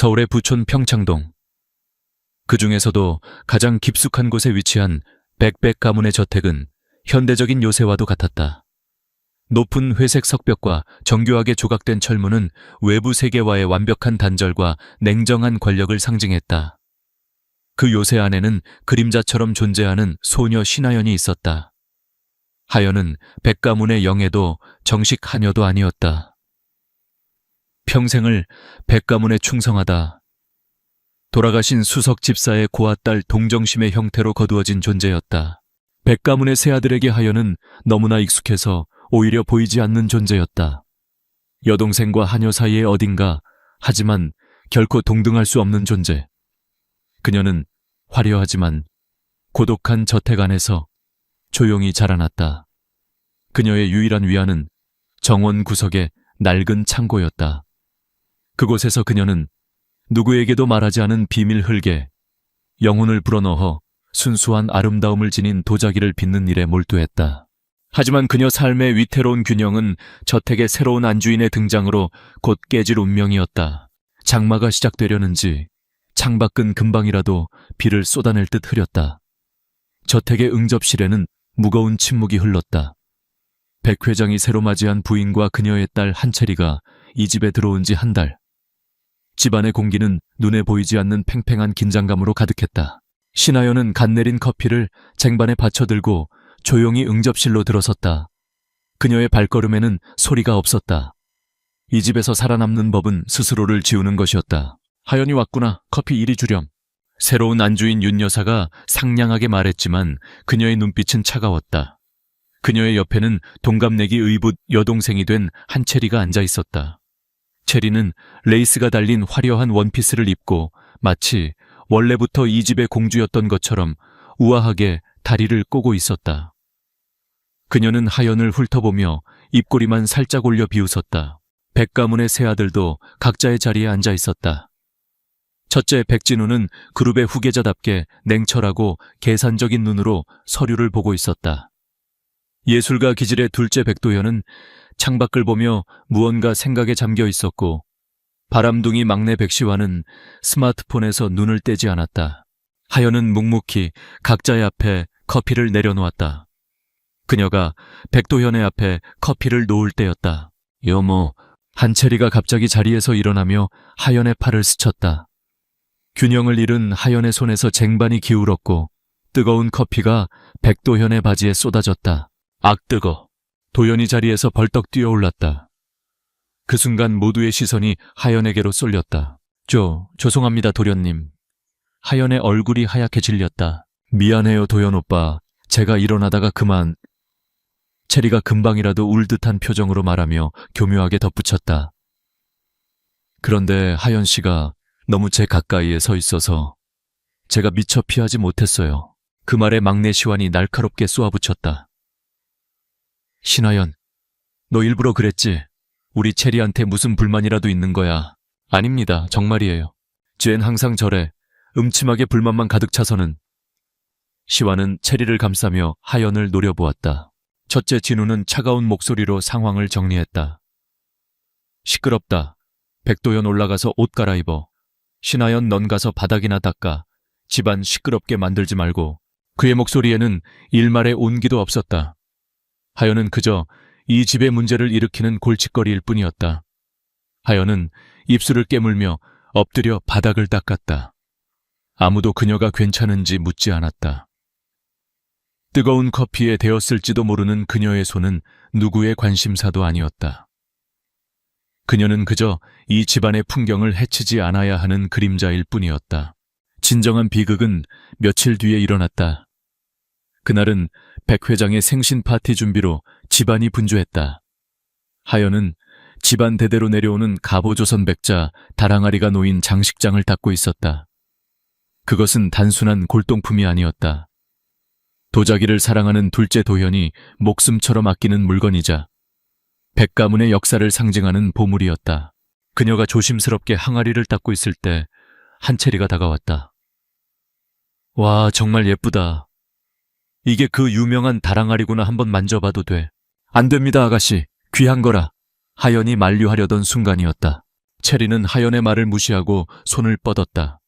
서울의 부촌 평창동. 그 중에서도 가장 깊숙한 곳에 위치한 백백 가문의 저택은 현대적인 요새와도 같았다. 높은 회색 석벽과 정교하게 조각된 철문은 외부 세계와의 완벽한 단절과 냉정한 권력을 상징했다. 그 요새 안에는 그림자처럼 존재하는 소녀 신하연이 있었다. 하연은 백가문의 영예도 정식 하녀도 아니었다. 평생을 백가문에 충성하다. 돌아가신 수석 집사의 고아딸 동정심의 형태로 거두어진 존재였다. 백가문의 새아들에게 하연은 너무나 익숙해서 오히려 보이지 않는 존재였다. 여동생과 하녀 사이의 어딘가, 하지만 결코 동등할 수 없는 존재. 그녀는 화려하지만 고독한 저택 안에서 조용히 자라났다. 그녀의 유일한 위안은 정원 구석의 낡은 창고였다. 그곳에서 그녀는 누구에게도 말하지 않은 비밀 흙에 영혼을 불어넣어 순수한 아름다움을 지닌 도자기를 빚는 일에 몰두했다. 하지만 그녀 삶의 위태로운 균형은 저택의 새로운 안주인의 등장으로 곧 깨질 운명이었다. 장마가 시작되려는지 창밖은 금방이라도 비를 쏟아낼 듯 흐렸다. 저택의 응접실에는 무거운 침묵이 흘렀다. 백 회장이 새로 맞이한 부인과 그녀의 딸 한채리가 이 집에 들어온 지 한 달. 집안의 공기는 눈에 보이지 않는 팽팽한 긴장감으로 가득했다. 신하연은 갓 내린 커피를 쟁반에 받쳐들고 조용히 응접실로 들어섰다. 그녀의 발걸음에는 소리가 없었다. 이 집에서 살아남는 법은 스스로를 지우는 것이었다. 하연이 왔구나. 커피 이리 주렴. 새로운 안주인 윤 여사가 상냥하게 말했지만 그녀의 눈빛은 차가웠다. 그녀의 옆에는 동갑내기 의붓 여동생이 된 한채리가 앉아 있었다. 체리는 레이스가 달린 화려한 원피스를 입고 마치 원래부터 이 집의 공주였던 것처럼 우아하게 다리를 꼬고 있었다. 그녀는 하연을 훑어보며 입꼬리만 살짝 올려 비웃었다. 백가문의 세 아들도 각자의 자리에 앉아 있었다. 첫째 백진우는 그룹의 후계자답게 냉철하고 계산적인 눈으로 서류를 보고 있었다. 예술가 기질의 둘째 백도현은 창밖을 보며 무언가 생각에 잠겨 있었고, 바람둥이 막내 백시환은 스마트폰에서 눈을 떼지 않았다. 하연은 묵묵히 각자의 앞에 커피를 내려놓았다. 그녀가 백도현의 앞에 커피를 놓을 때였다. 여모, 한채리가 갑자기 자리에서 일어나며 하연의 팔을 스쳤다. 균형을 잃은 하연의 손에서 쟁반이 기울었고 뜨거운 커피가 백도현의 바지에 쏟아졌다. 악뜨거. 도연이 자리에서 벌떡 뛰어올랐다. 그 순간 모두의 시선이 하연에게로 쏠렸다. 죄송합니다 도련님. 하연의 얼굴이 하얗게 질렸다. 미안해요 도연 오빠. 제가 일어나다가 그만. 체리가 금방이라도 울 듯한 표정으로 말하며 교묘하게 덧붙였다. 그런데 하연 씨가 너무 제 가까이에 서 있어서 제가 미처 피하지 못했어요. 그 말에 막내 시환이 날카롭게 쏘아붙였다. 신하연, 너 일부러 그랬지? 우리 체리한테 무슨 불만이라도 있는 거야. 아닙니다. 정말이에요. 쟨 항상 저래. 음침하게 불만만 가득 차서는. 시환은 체리를 감싸며 하연을 노려보았다. 첫째 진우는 차가운 목소리로 상황을 정리했다. 시끄럽다. 백도연 올라가서 옷 갈아입어. 신하연 넌 가서 바닥이나 닦아. 집안 시끄럽게 만들지 말고. 그의 목소리에는 일말의 온기도 없었다. 하연은 그저 이 집의 문제를 일으키는 골칫거리일 뿐이었다. 하연은 입술을 깨물며 엎드려 바닥을 닦았다. 아무도 그녀가 괜찮은지 묻지 않았다. 뜨거운 커피에 데었을지도 모르는 그녀의 손은 누구의 관심사도 아니었다. 그녀는 그저 이 집안의 풍경을 해치지 않아야 하는 그림자일 뿐이었다. 진정한 비극은 며칠 뒤에 일어났다. 그날은 백 회장의 생신 파티 준비로 집안이 분주했다. 하연은 집안 대대로 내려오는 갑오조선 백자 다랑아리가 놓인 장식장을 닦고 있었다. 그것은 단순한 골동품이 아니었다. 도자기를 사랑하는 둘째 도현이 목숨처럼 아끼는 물건이자 백가문의 역사를 상징하는 보물이었다. 그녀가 조심스럽게 항아리를 닦고 있을 때 한채리가 다가왔다. 와, 정말 예쁘다. 이게 그 유명한 다랑아리구나. 한번 만져봐도 돼. 안 됩니다, 아가씨. 귀한 거라. 하연이 만류하려던 순간이었다. 체리는 하연의 말을 무시하고 손을 뻗었다.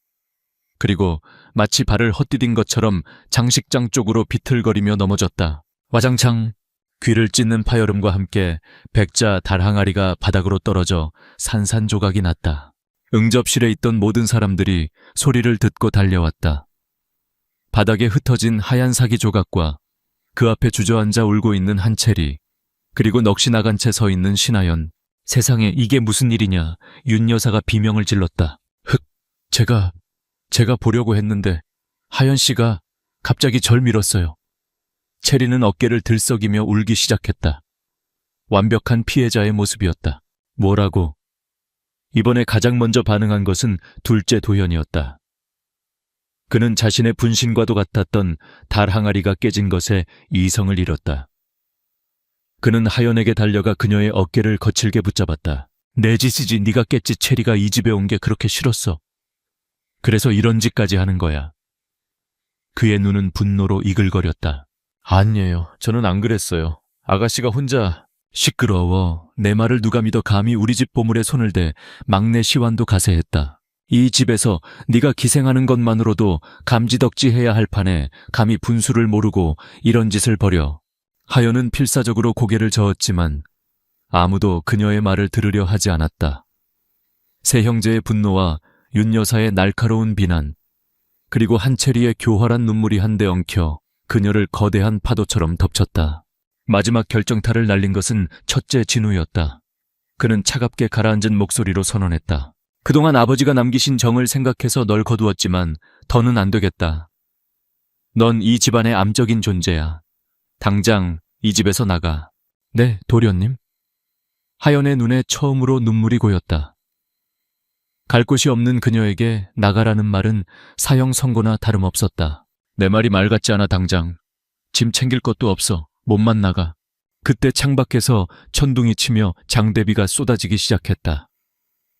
그리고 마치 발을 헛디딘 것처럼 장식장 쪽으로 비틀거리며 넘어졌다. 와장창. 귀를 찢는 파열음과 함께 백자 달 항아리가 바닥으로 떨어져 산산조각이 났다. 응접실에 있던 모든 사람들이 소리를 듣고 달려왔다. 바닥에 흩어진 하얀 사기 조각과 그 앞에 주저앉아 울고 있는 한채리, 그리고 넋이 나간 채 서 있는 신하연. 세상에, 이게 무슨 일이냐. 윤 여사가 비명을 질렀다. 제가 보려고 했는데 하연 씨가 갑자기 절 밀었어요. 체리는 어깨를 들썩이며 울기 시작했다. 완벽한 피해자의 모습이었다. 뭐라고? 이번에 가장 먼저 반응한 것은 둘째 도현이었다. 그는 자신의 분신과도 같았던 달 항아리가 깨진 것에 이성을 잃었다. 그는 하연에게 달려가 그녀의 어깨를 거칠게 붙잡았다. 내 짓이지, 네가 깼지. 체리가 이 집에 온 게 그렇게 싫었어. 그래서 이런 짓까지 하는 거야. 그의 눈은 분노로 이글거렸다. 아니에요. 저는 안 그랬어요. 아가씨가 혼자... 시끄러워. 내 말을 누가 믿어. 감히 우리 집 보물에 손을 대. 막내 시완도 가세했다. 이 집에서 네가 기생하는 것만으로도 감지덕지해야 할 판에 감히 분수를 모르고 이런 짓을 벌여. 하연은 필사적으로 고개를 저었지만 아무도 그녀의 말을 들으려 하지 않았다. 세 형제의 분노와 윤 여사의 날카로운 비난, 그리고 한채리의 교활한 눈물이 한데 엉켜 그녀를 거대한 파도처럼 덮쳤다. 마지막 결정타를 날린 것은 첫째 진우였다. 그는 차갑게 가라앉은 목소리로 선언했다. 그동안 아버지가 남기신 정을 생각해서 널 거두었지만 더는 안 되겠다. 넌 이 집안의 암적인 존재야. 당장 이 집에서 나가. 네, 도련님. 하연의 눈에 처음으로 눈물이 고였다. 갈 곳이 없는 그녀에게 나가라는 말은 사형 선고나 다름없었다. 내 말이 말 같지 않아. 당장. 짐 챙길 것도 없어. 몸만 나가. 그때 창밖에서 천둥이 치며 장대비가 쏟아지기 시작했다.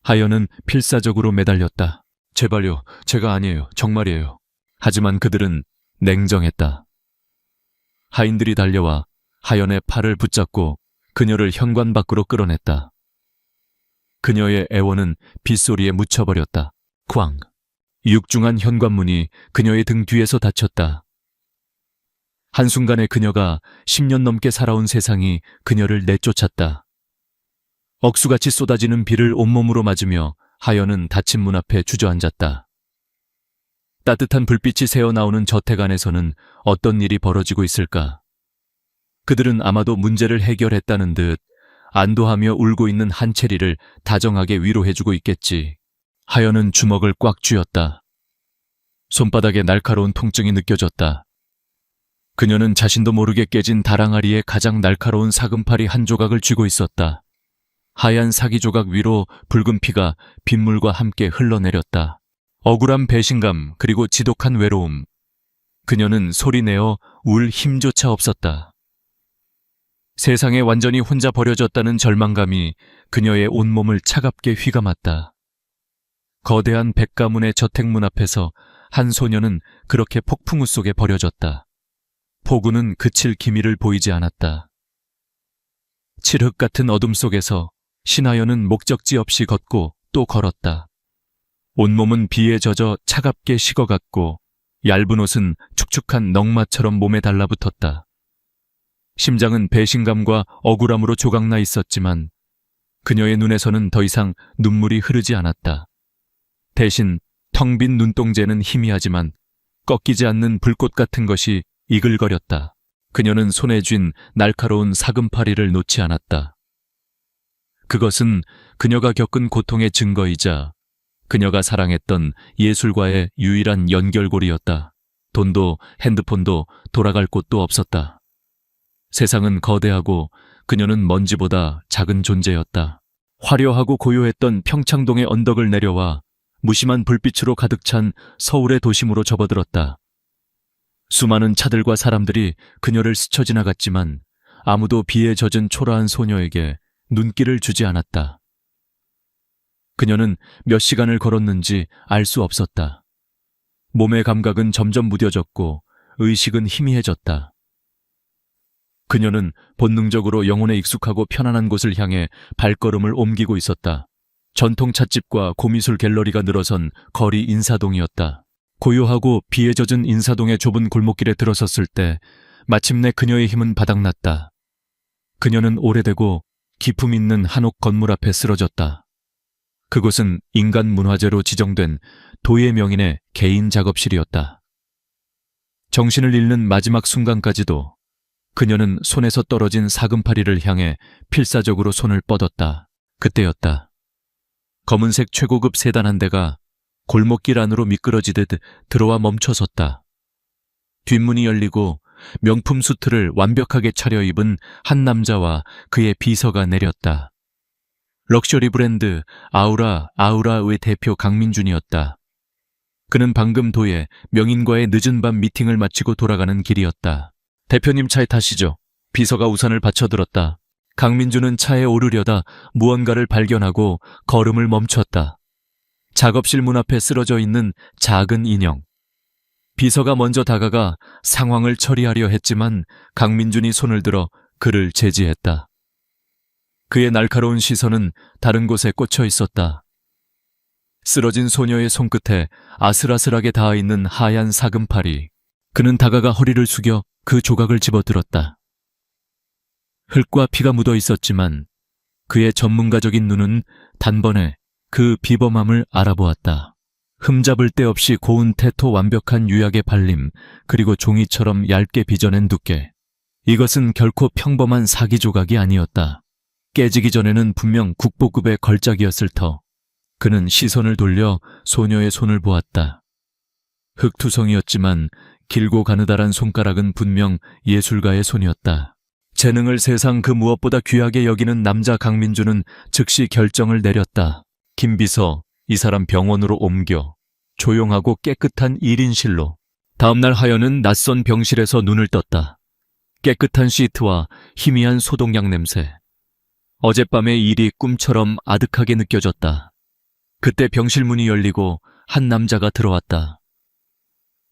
하연은 필사적으로 매달렸다. 제발요. 제가 아니에요. 정말이에요. 하지만 그들은 냉정했다. 하인들이 달려와 하연의 팔을 붙잡고 그녀를 현관 밖으로 끌어냈다. 그녀의 애원은 빗소리에 묻혀버렸다. 쾅! 육중한 현관문이 그녀의 등 뒤에서 닫혔다. 한순간에 그녀가 10년 넘게 살아온 세상이 그녀를 내쫓았다. 억수같이 쏟아지는 비를 온몸으로 맞으며 하연은 닫힌 문 앞에 주저앉았다. 따뜻한 불빛이 새어나오는 저택 안에서는 어떤 일이 벌어지고 있을까? 그들은 아마도 문제를 해결했다는 듯 안도하며 울고 있는 한채리를 다정하게 위로해주고 있겠지. 하연은 주먹을 꽉 쥐었다. 손바닥에 날카로운 통증이 느껴졌다. 그녀는 자신도 모르게 깨진 다랑아리에 가장 날카로운 사금팔이 한 조각을 쥐고 있었다. 하얀 사기 조각 위로 붉은 피가 빗물과 함께 흘러내렸다. 억울한 배신감, 그리고 지독한 외로움. 그녀는 소리내어 울 힘조차 없었다. 세상에 완전히 혼자 버려졌다는 절망감이 그녀의 온몸을 차갑게 휘감았다. 거대한 백가문의 저택문 앞에서 한 소녀는 그렇게 폭풍우 속에 버려졌다. 폭우는 그칠 기미를 보이지 않았다. 칠흑 같은 어둠 속에서 신하연은 목적지 없이 걷고 또 걸었다. 온몸은 비에 젖어 차갑게 식어갔고 얇은 옷은 축축한 넝마처럼 몸에 달라붙었다. 심장은 배신감과 억울함으로 조각나 있었지만 그녀의 눈에서는 더 이상 눈물이 흐르지 않았다. 대신 텅 빈 눈동자는 희미하지만 꺾이지 않는 불꽃 같은 것이 이글거렸다. 그녀는 손에 쥔 날카로운 사금파리를 놓지 않았다. 그것은 그녀가 겪은 고통의 증거이자 그녀가 사랑했던 예술과의 유일한 연결고리였다. 돈도 핸드폰도 돌아갈 곳도 없었다. 세상은 거대하고 그녀는 먼지보다 작은 존재였다. 화려하고 고요했던 평창동의 언덕을 내려와 무심한 불빛으로 가득 찬 서울의 도심으로 접어들었다. 수많은 차들과 사람들이 그녀를 스쳐 지나갔지만 아무도 비에 젖은 초라한 소녀에게 눈길을 주지 않았다. 그녀는 몇 시간을 걸었는지 알 수 없었다. 몸의 감각은 점점 무뎌졌고 의식은 희미해졌다. 그녀는 본능적으로 영혼에 익숙하고 편안한 곳을 향해 발걸음을 옮기고 있었다. 전통 찻집과 고미술 갤러리가 늘어선 거리 인사동이었다. 고요하고 비에 젖은 인사동의 좁은 골목길에 들어섰을 때 마침내 그녀의 힘은 바닥났다. 그녀는 오래되고 기품 있는 한옥 건물 앞에 쓰러졌다. 그곳은 인간 문화재로 지정된 도예 명인의 개인 작업실이었다. 정신을 잃는 마지막 순간까지도 그녀는 손에서 떨어진 사금파리를 향해 필사적으로 손을 뻗었다. 그때였다. 검은색 최고급 세단 한 대가 골목길 안으로 미끄러지듯 들어와 멈춰섰다. 뒷문이 열리고 명품 수트를 완벽하게 차려입은 한 남자와 그의 비서가 내렸다. 럭셔리 브랜드 아우라의 대표 강민준이었다. 그는 방금 도에 명인과의 늦은 밤 미팅을 마치고 돌아가는 길이었다. 대표님 차에 타시죠. 비서가 우산을 받쳐들었다. 강민준은 차에 오르려다 무언가를 발견하고 걸음을 멈췄다. 작업실 문 앞에 쓰러져 있는 작은 인형. 비서가 먼저 다가가 상황을 처리하려 했지만 강민준이 손을 들어 그를 제지했다. 그의 날카로운 시선은 다른 곳에 꽂혀 있었다. 쓰러진 소녀의 손끝에 아슬아슬하게 닿아있는 하얀 사금팔이. 그는 다가가 허리를 숙여 그 조각을 집어들었다. 흙과 피가 묻어 있었지만 그의 전문가적인 눈은 단번에 그 비범함을 알아보았다. 흠잡을 데 없이 고운 태토 완벽한 유약의 발림, 그리고 종이처럼 얇게 빚어낸 두께. 이것은 결코 평범한 사기 조각이 아니었다. 깨지기 전에는 분명 국보급의 걸작이었을 터. 그는 시선을 돌려 소녀의 손을 보았다. 흙투성이었지만 길고 가느다란 손가락은 분명 예술가의 손이었다. 재능을 세상 그 무엇보다 귀하게 여기는 남자 강민준은 즉시 결정을 내렸다. 김 비서, 이 사람 병원으로 옮겨. 조용하고 깨끗한 1인실로. 다음날 하연은 낯선 병실에서 눈을 떴다. 깨끗한 시트와 희미한 소독약 냄새. 어젯밤의 일이 꿈처럼 아득하게 느껴졌다. 그때 병실 문이 열리고 한 남자가 들어왔다.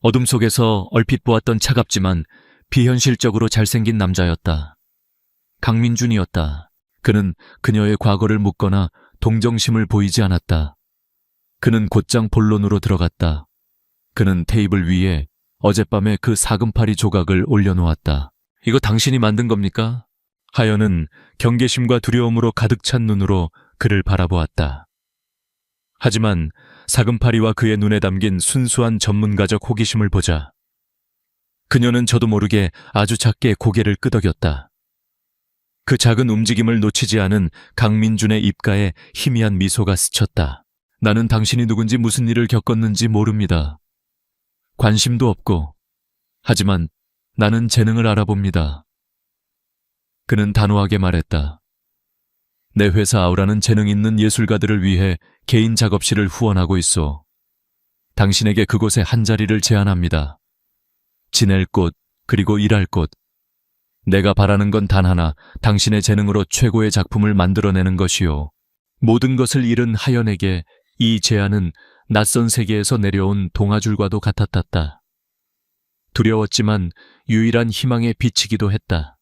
어둠 속에서 얼핏 보았던 차갑지만 비현실적으로 잘생긴 남자였다. 강민준이었다. 그는 그녀의 과거를 묻거나 동정심을 보이지 않았다. 그는 곧장 본론으로 들어갔다. 그는 테이블 위에 어젯밤에 그 사금파리 조각을 올려놓았다. 이거 당신이 만든 겁니까? 하연은 경계심과 두려움으로 가득 찬 눈으로 그를 바라보았다. 하지만 사금파리와 그의 눈에 담긴 순수한 전문가적 호기심을 보자 그녀는 저도 모르게 아주 작게 고개를 끄덕였다. 그 작은 움직임을 놓치지 않은 강민준의 입가에 희미한 미소가 스쳤다. 나는 당신이 누군지 무슨 일을 겪었는지 모릅니다. 관심도 없고, 하지만 나는 재능을 알아봅니다. 그는 단호하게 말했다. 내 회사 아우라는 재능 있는 예술가들을 위해 개인 작업실을 후원하고 있어. 당신에게 그곳에 한 자리를 제안합니다. 지낼 곳, 그리고 일할 곳. 내가 바라는 건 단 하나, 당신의 재능으로 최고의 작품을 만들어내는 것이요. 모든 것을 잃은 하연에게 이 제안은 낯선 세계에서 내려온 동아줄과도 같았다. 두려웠지만 유일한 희망의 빛이기도 했다.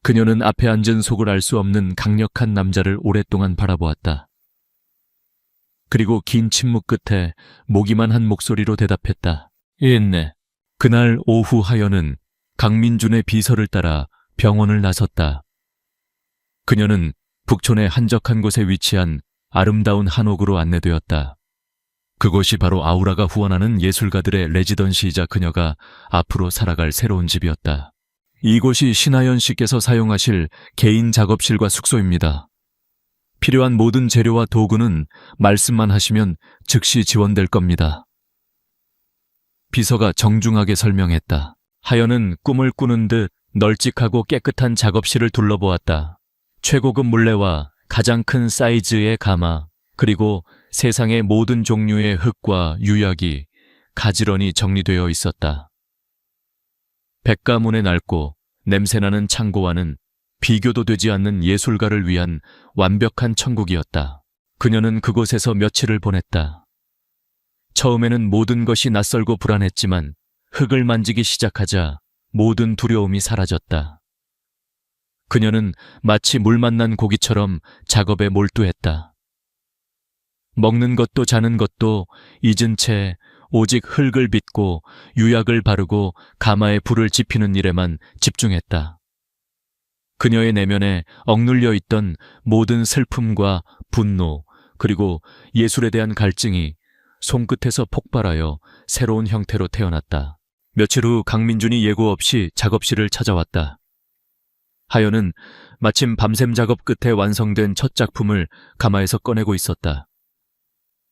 그녀는 앞에 앉은 속을 알 수 없는 강력한 남자를 오랫동안 바라보았다. 그리고 긴 침묵 끝에 모기만 한 목소리로 대답했다. 있네. 그날 오후 하연은 강민준의 비서를 따라 병원을 나섰다. 그녀는 북촌의 한적한 곳에 위치한 아름다운 한옥으로 안내되었다. 그곳이 바로 아우라가 후원하는 예술가들의 레지던시이자 그녀가 앞으로 살아갈 새로운 집이었다. 이곳이 신하연 씨께서 사용하실 개인 작업실과 숙소입니다. 필요한 모든 재료와 도구는 말씀만 하시면 즉시 지원될 겁니다. 비서가 정중하게 설명했다. 하연은 꿈을 꾸는 듯 널찍하고 깨끗한 작업실을 둘러보았다. 최고급 물레와 가장 큰 사이즈의 가마, 그리고 세상의 모든 종류의 흙과 유약이 가지런히 정리되어 있었다. 백가문의 낡고 냄새나는 창고와는 비교도 되지 않는 예술가를 위한 완벽한 천국이었다. 그녀는 그곳에서 며칠을 보냈다. 처음에는 모든 것이 낯설고 불안했지만 흙을 만지기 시작하자 모든 두려움이 사라졌다. 그녀는 마치 물 만난 고기처럼 작업에 몰두했다. 먹는 것도 자는 것도 잊은 채 오직 흙을 빚고 유약을 바르고 가마에 불을 지피는 일에만 집중했다. 그녀의 내면에 억눌려 있던 모든 슬픔과 분노, 그리고 예술에 대한 갈증이 손끝에서 폭발하여 새로운 형태로 태어났다. 며칠 후 강민준이 예고 없이 작업실을 찾아왔다. 하연은 마침 밤샘 작업 끝에 완성된 첫 작품을 가마에서 꺼내고 있었다.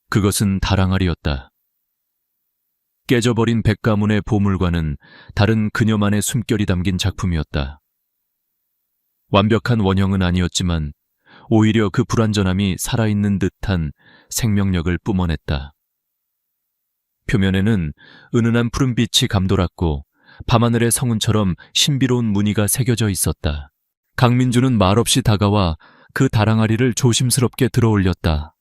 그것은 다랑알이었다. 깨져버린 백가문의 보물과는 다른 그녀만의 숨결이 담긴 작품이었다. 완벽한 원형은 아니었지만 오히려 그 불완전함이 살아있는 듯한 생명력을 뿜어냈다. 표면에는 은은한 푸른빛이 감돌았고 밤하늘의 성운처럼 신비로운 무늬가 새겨져 있었다. 강민주는 말없이 다가와 그 다랑아리를 조심스럽게 들어올렸다.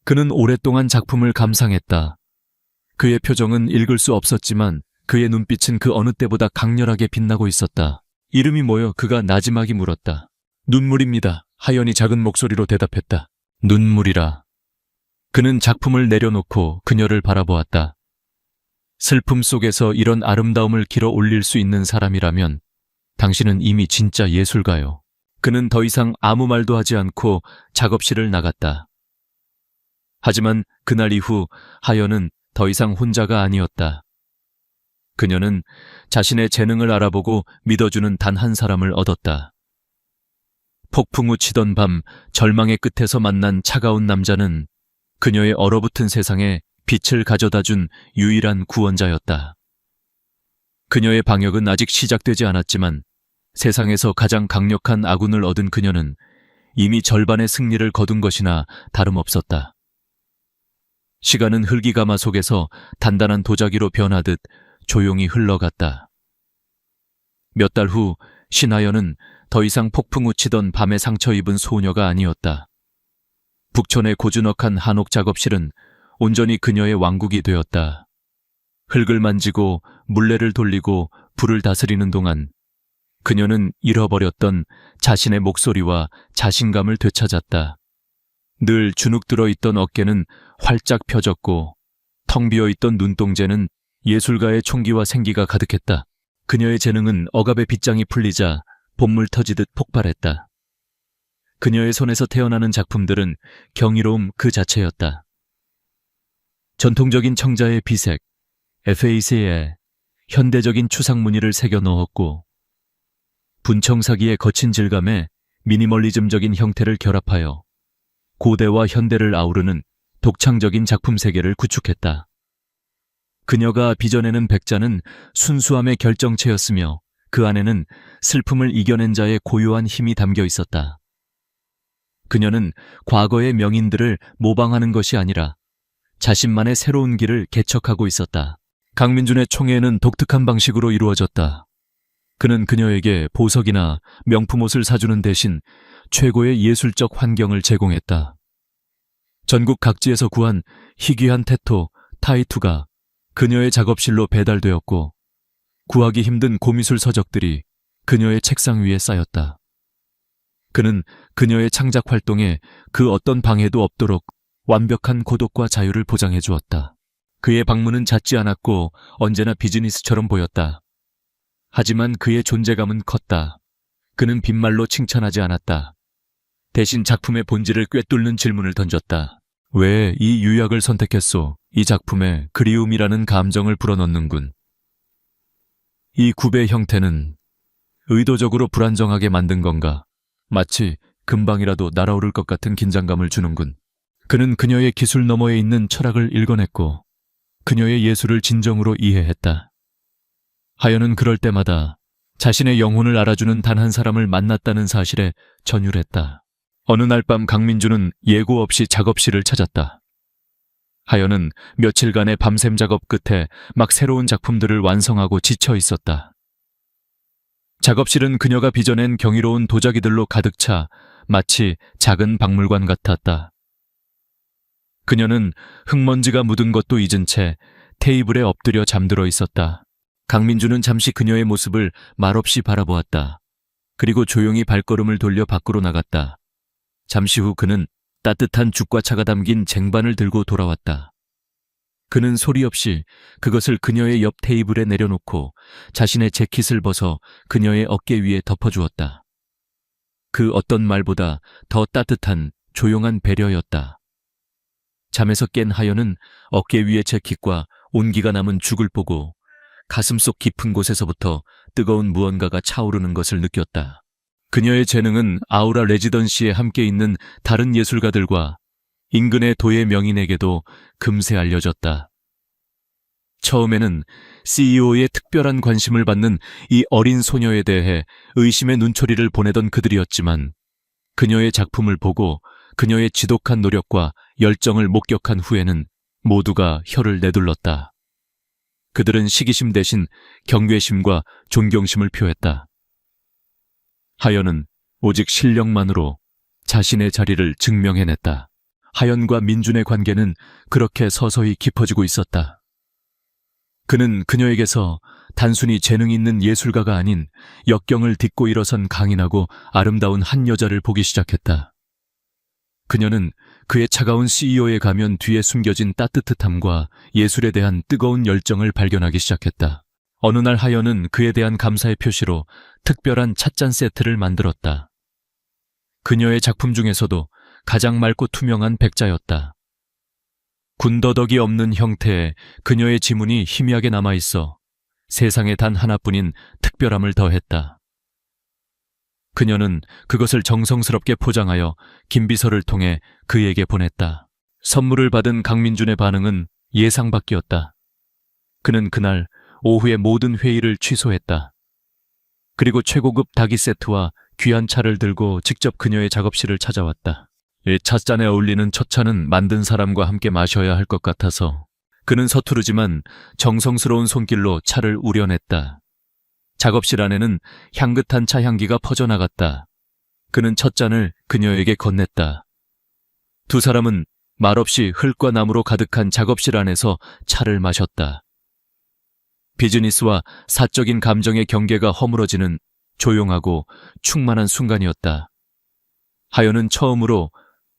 그는 오랫동안 작품을 감상했다. 그의 표정은 읽을 수 없었지만 그의 눈빛은 그 어느 때보다 강렬하게 빛나고 있었다. 이름이 뭐여? 그가 나지막이 물었다. 눈물입니다. 하연이 작은 목소리로 대답했다. 눈물이라. 그는 작품을 내려놓고 그녀를 바라보았다. 슬픔 속에서 이런 아름다움을 길어 올릴 수 있는 사람이라면 당신은 이미 진짜 예술가요. 그는 더 이상 아무 말도 하지 않고 작업실을 나갔다. 하지만 그날 이후 하연은 더 이상 혼자가 아니었다. 그녀는 자신의 재능을 알아보고 믿어주는 단 한 사람을 얻었다. 폭풍우 치던 밤 절망의 끝에서 만난 차가운 남자는 그녀의 얼어붙은 세상에 빛을 가져다준 유일한 구원자였다. 그녀의 방역은 아직 시작되지 않았지만 세상에서 가장 강력한 아군을 얻은 그녀는 이미 절반의 승리를 거둔 것이나 다름없었다. 시간은 흙이가마 속에서 단단한 도자기로 변하듯 조용히 흘러갔다. 몇 달 후 신하연은 더 이상 폭풍우 치던 밤에 상처 입은 소녀가 아니었다. 북촌의 고즈넉한 한옥 작업실은 온전히 그녀의 왕국이 되었다. 흙을 만지고 물레를 돌리고 불을 다스리는 동안 그녀는 잃어버렸던 자신의 목소리와 자신감을 되찾았다. 늘 주눅 들어있던 어깨는 활짝 펴졌고 텅 비어있던 눈동자는 예술가의 총기와 생기가 가득했다. 그녀의 재능은 억압의 빗장이 풀리자 봇물 터지듯 폭발했다. 그녀의 손에서 태어나는 작품들은 경이로움 그 자체였다. 전통적인 청자의 비색, FAC에 현대적인 추상 무늬를 새겨 넣었고 분청사기의 거친 질감에 미니멀리즘적인 형태를 결합하여 고대와 현대를 아우르는 독창적인 작품 세계를 구축했다. 그녀가 빚어내는 백자는 순수함의 결정체였으며 그 안에는 슬픔을 이겨낸 자의 고요한 힘이 담겨 있었다. 그녀는 과거의 명인들을 모방하는 것이 아니라 자신만의 새로운 길을 개척하고 있었다. 강민준의 총애는 독특한 방식으로 이루어졌다. 그는 그녀에게 보석이나 명품 옷을 사주는 대신 최고의 예술적 환경을 제공했다. 전국 각지에서 구한 희귀한 테토, 타이투가 그녀의 작업실로 배달되었고 구하기 힘든 고미술 서적들이 그녀의 책상 위에 쌓였다. 그는 그녀의 창작 활동에 그 어떤 방해도 없도록 완벽한 고독과 자유를 보장해 주었다. 그의 방문은 잦지 않았고 언제나 비즈니스처럼 보였다. 하지만 그의 존재감은 컸다. 그는 빈말로 칭찬하지 않았다. 대신 작품의 본질을 꿰뚫는 질문을 던졌다. 왜 이 유약을 선택했소? 이 작품에 그리움이라는 감정을 불어넣는군. 이 굽의 형태는 의도적으로 불안정하게 만든 건가? 마치 금방이라도 날아오를 것 같은 긴장감을 주는군. 그는 그녀의 기술 너머에 있는 철학을 읽어냈고 그녀의 예술을 진정으로 이해했다. 하연은 그럴 때마다 자신의 영혼을 알아주는 단 한 사람을 만났다는 사실에 전율했다. 어느 날 밤 강민주는 예고 없이 작업실을 찾았다. 하연은 며칠간의 밤샘 작업 끝에 막 새로운 작품들을 완성하고 지쳐 있었다. 작업실은 그녀가 빚어낸 경이로운 도자기들로 가득 차 마치 작은 박물관 같았다. 그녀는 흙먼지가 묻은 것도 잊은 채 테이블에 엎드려 잠들어 있었다. 강민주는 잠시 그녀의 모습을 말없이 바라보았다. 그리고 조용히 발걸음을 돌려 밖으로 나갔다. 잠시 후 그는 따뜻한 죽과 차가 담긴 쟁반을 들고 돌아왔다. 그는 소리 없이 그것을 그녀의 옆 테이블에 내려놓고 자신의 재킷을 벗어 그녀의 어깨 위에 덮어주었다. 그 어떤 말보다 더 따뜻한 조용한 배려였다. 잠에서 깬 하연은 어깨 위의 재킷과 온기가 남은 죽을 보고 가슴속 깊은 곳에서부터 뜨거운 무언가가 차오르는 것을 느꼈다. 그녀의 재능은 아우라 레지던시에 함께 있는 다른 예술가들과 인근의 도예 명인에게도 금세 알려졌다. 처음에는 CEO의 특별한 관심을 받는 이 어린 소녀에 대해 의심의 눈초리를 보내던 그들이었지만 그녀의 작품을 보고 그녀의 지독한 노력과 열정을 목격한 후에는 모두가 혀를 내둘렀다. 그들은 시기심 대신 경외심과 존경심을 표했다. 하연은 오직 실력만으로 자신의 자리를 증명해냈다. 하연과 민준의 관계는 그렇게 서서히 깊어지고 있었다. 그는 그녀에게서 단순히 재능 있는 예술가가 아닌 역경을 딛고 일어선 강인하고 아름다운 한 여자를 보기 시작했다. 그녀는 그의 차가운 CEO의 가면 뒤에 숨겨진 따뜻함과 예술에 대한 뜨거운 열정을 발견하기 시작했다. 어느 날 하연은 그에 대한 감사의 표시로 특별한 찻잔 세트를 만들었다. 그녀의 작품 중에서도 가장 맑고 투명한 백자였다. 군더더기 없는 형태에 그녀의 지문이 희미하게 남아있어 세상에 단 하나뿐인 특별함을 더했다. 그녀는 그것을 정성스럽게 포장하여 김비서를 통해 그에게 보냈다. 선물을 받은 강민준의 반응은 예상 밖이었다. 그는 그날 오후에 모든 회의를 취소했다. 그리고 최고급 닭이 세트와 귀한 차를 들고 직접 그녀의 작업실을 찾아왔다. 이 찻잔에 어울리는 첫 차는 만든 사람과 함께 마셔야 할 것 같아서 그는 서투르지만 정성스러운 손길로 차를 우려냈다. 작업실 안에는 향긋한 차 향기가 퍼져나갔다. 그는 첫 잔을 그녀에게 건넸다. 두 사람은 말없이 흙과 나무로 가득한 작업실 안에서 차를 마셨다. 비즈니스와 사적인 감정의 경계가 허물어지는 조용하고 충만한 순간이었다. 하연은 처음으로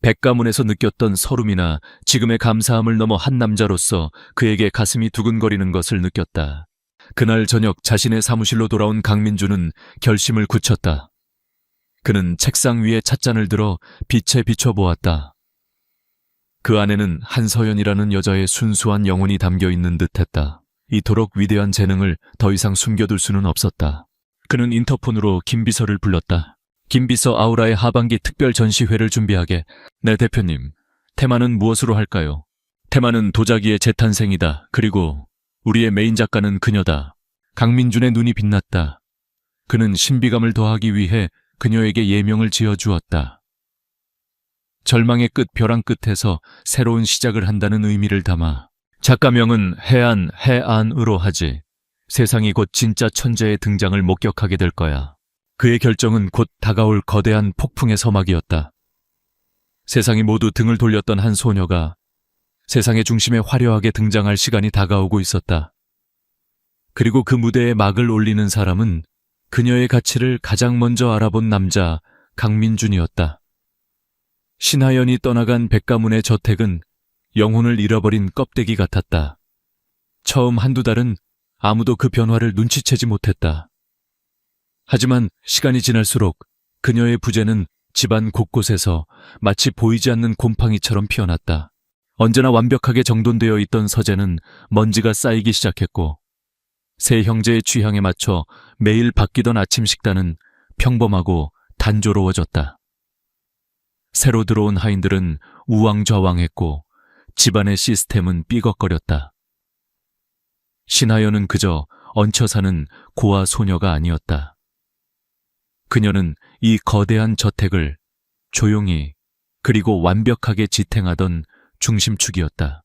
백가문에서 느꼈던 서름이나 지금의 감사함을 넘어 한 남자로서 그에게 가슴이 두근거리는 것을 느꼈다. 그날 저녁 자신의 사무실로 돌아온 강민주는 결심을 굳혔다. 그는 책상 위에 찻잔을 들어 빛에 비춰보았다. 그 안에는 한서연이라는 여자의 순수한 영혼이 담겨 있는 듯했다. 이토록 위대한 재능을 더 이상 숨겨둘 수는 없었다. 그는 인터폰으로 김비서를 불렀다. 김비서, 아우라의 하반기 특별 전시회를 준비하게. 네, 대표님. 테마는 무엇으로 할까요? 테마는 도자기의 재탄생이다. 그리고 우리의 메인 작가는 그녀다. 강민준의 눈이 빛났다. 그는 신비감을 더하기 위해 그녀에게 예명을 지어주었다. 절망의 끝, 벼랑 끝에서 새로운 시작을 한다는 의미를 담아 작가명은 해안으로 하지. 세상이 곧 진짜 천재의 등장을 목격하게 될 거야. 그의 결정은 곧 다가올 거대한 폭풍의 서막이었다. 세상이 모두 등을 돌렸던 한 소녀가 세상의 중심에 화려하게 등장할 시간이 다가오고 있었다. 그리고 그 무대에 막을 올리는 사람은 그녀의 가치를 가장 먼저 알아본 남자 강민준이었다. 신하연이 떠나간 백가문의 저택은 영혼을 잃어버린 껍데기 같았다. 처음 한두 달은 아무도 그 변화를 눈치채지 못했다. 하지만 시간이 지날수록 그녀의 부재는 집안 곳곳에서 마치 보이지 않는 곰팡이처럼 피어났다. 언제나 완벽하게 정돈되어 있던 서재는 먼지가 쌓이기 시작했고 세 형제의 취향에 맞춰 매일 바뀌던 아침 식단은 평범하고 단조로워졌다. 새로 들어온 하인들은 우왕좌왕했고 집안의 시스템은 삐걱거렸다. 신하연은 그저 얹혀 사는 고아 소녀가 아니었다. 그녀는 이 거대한 저택을 조용히 그리고 완벽하게 지탱하던 중심축이었다.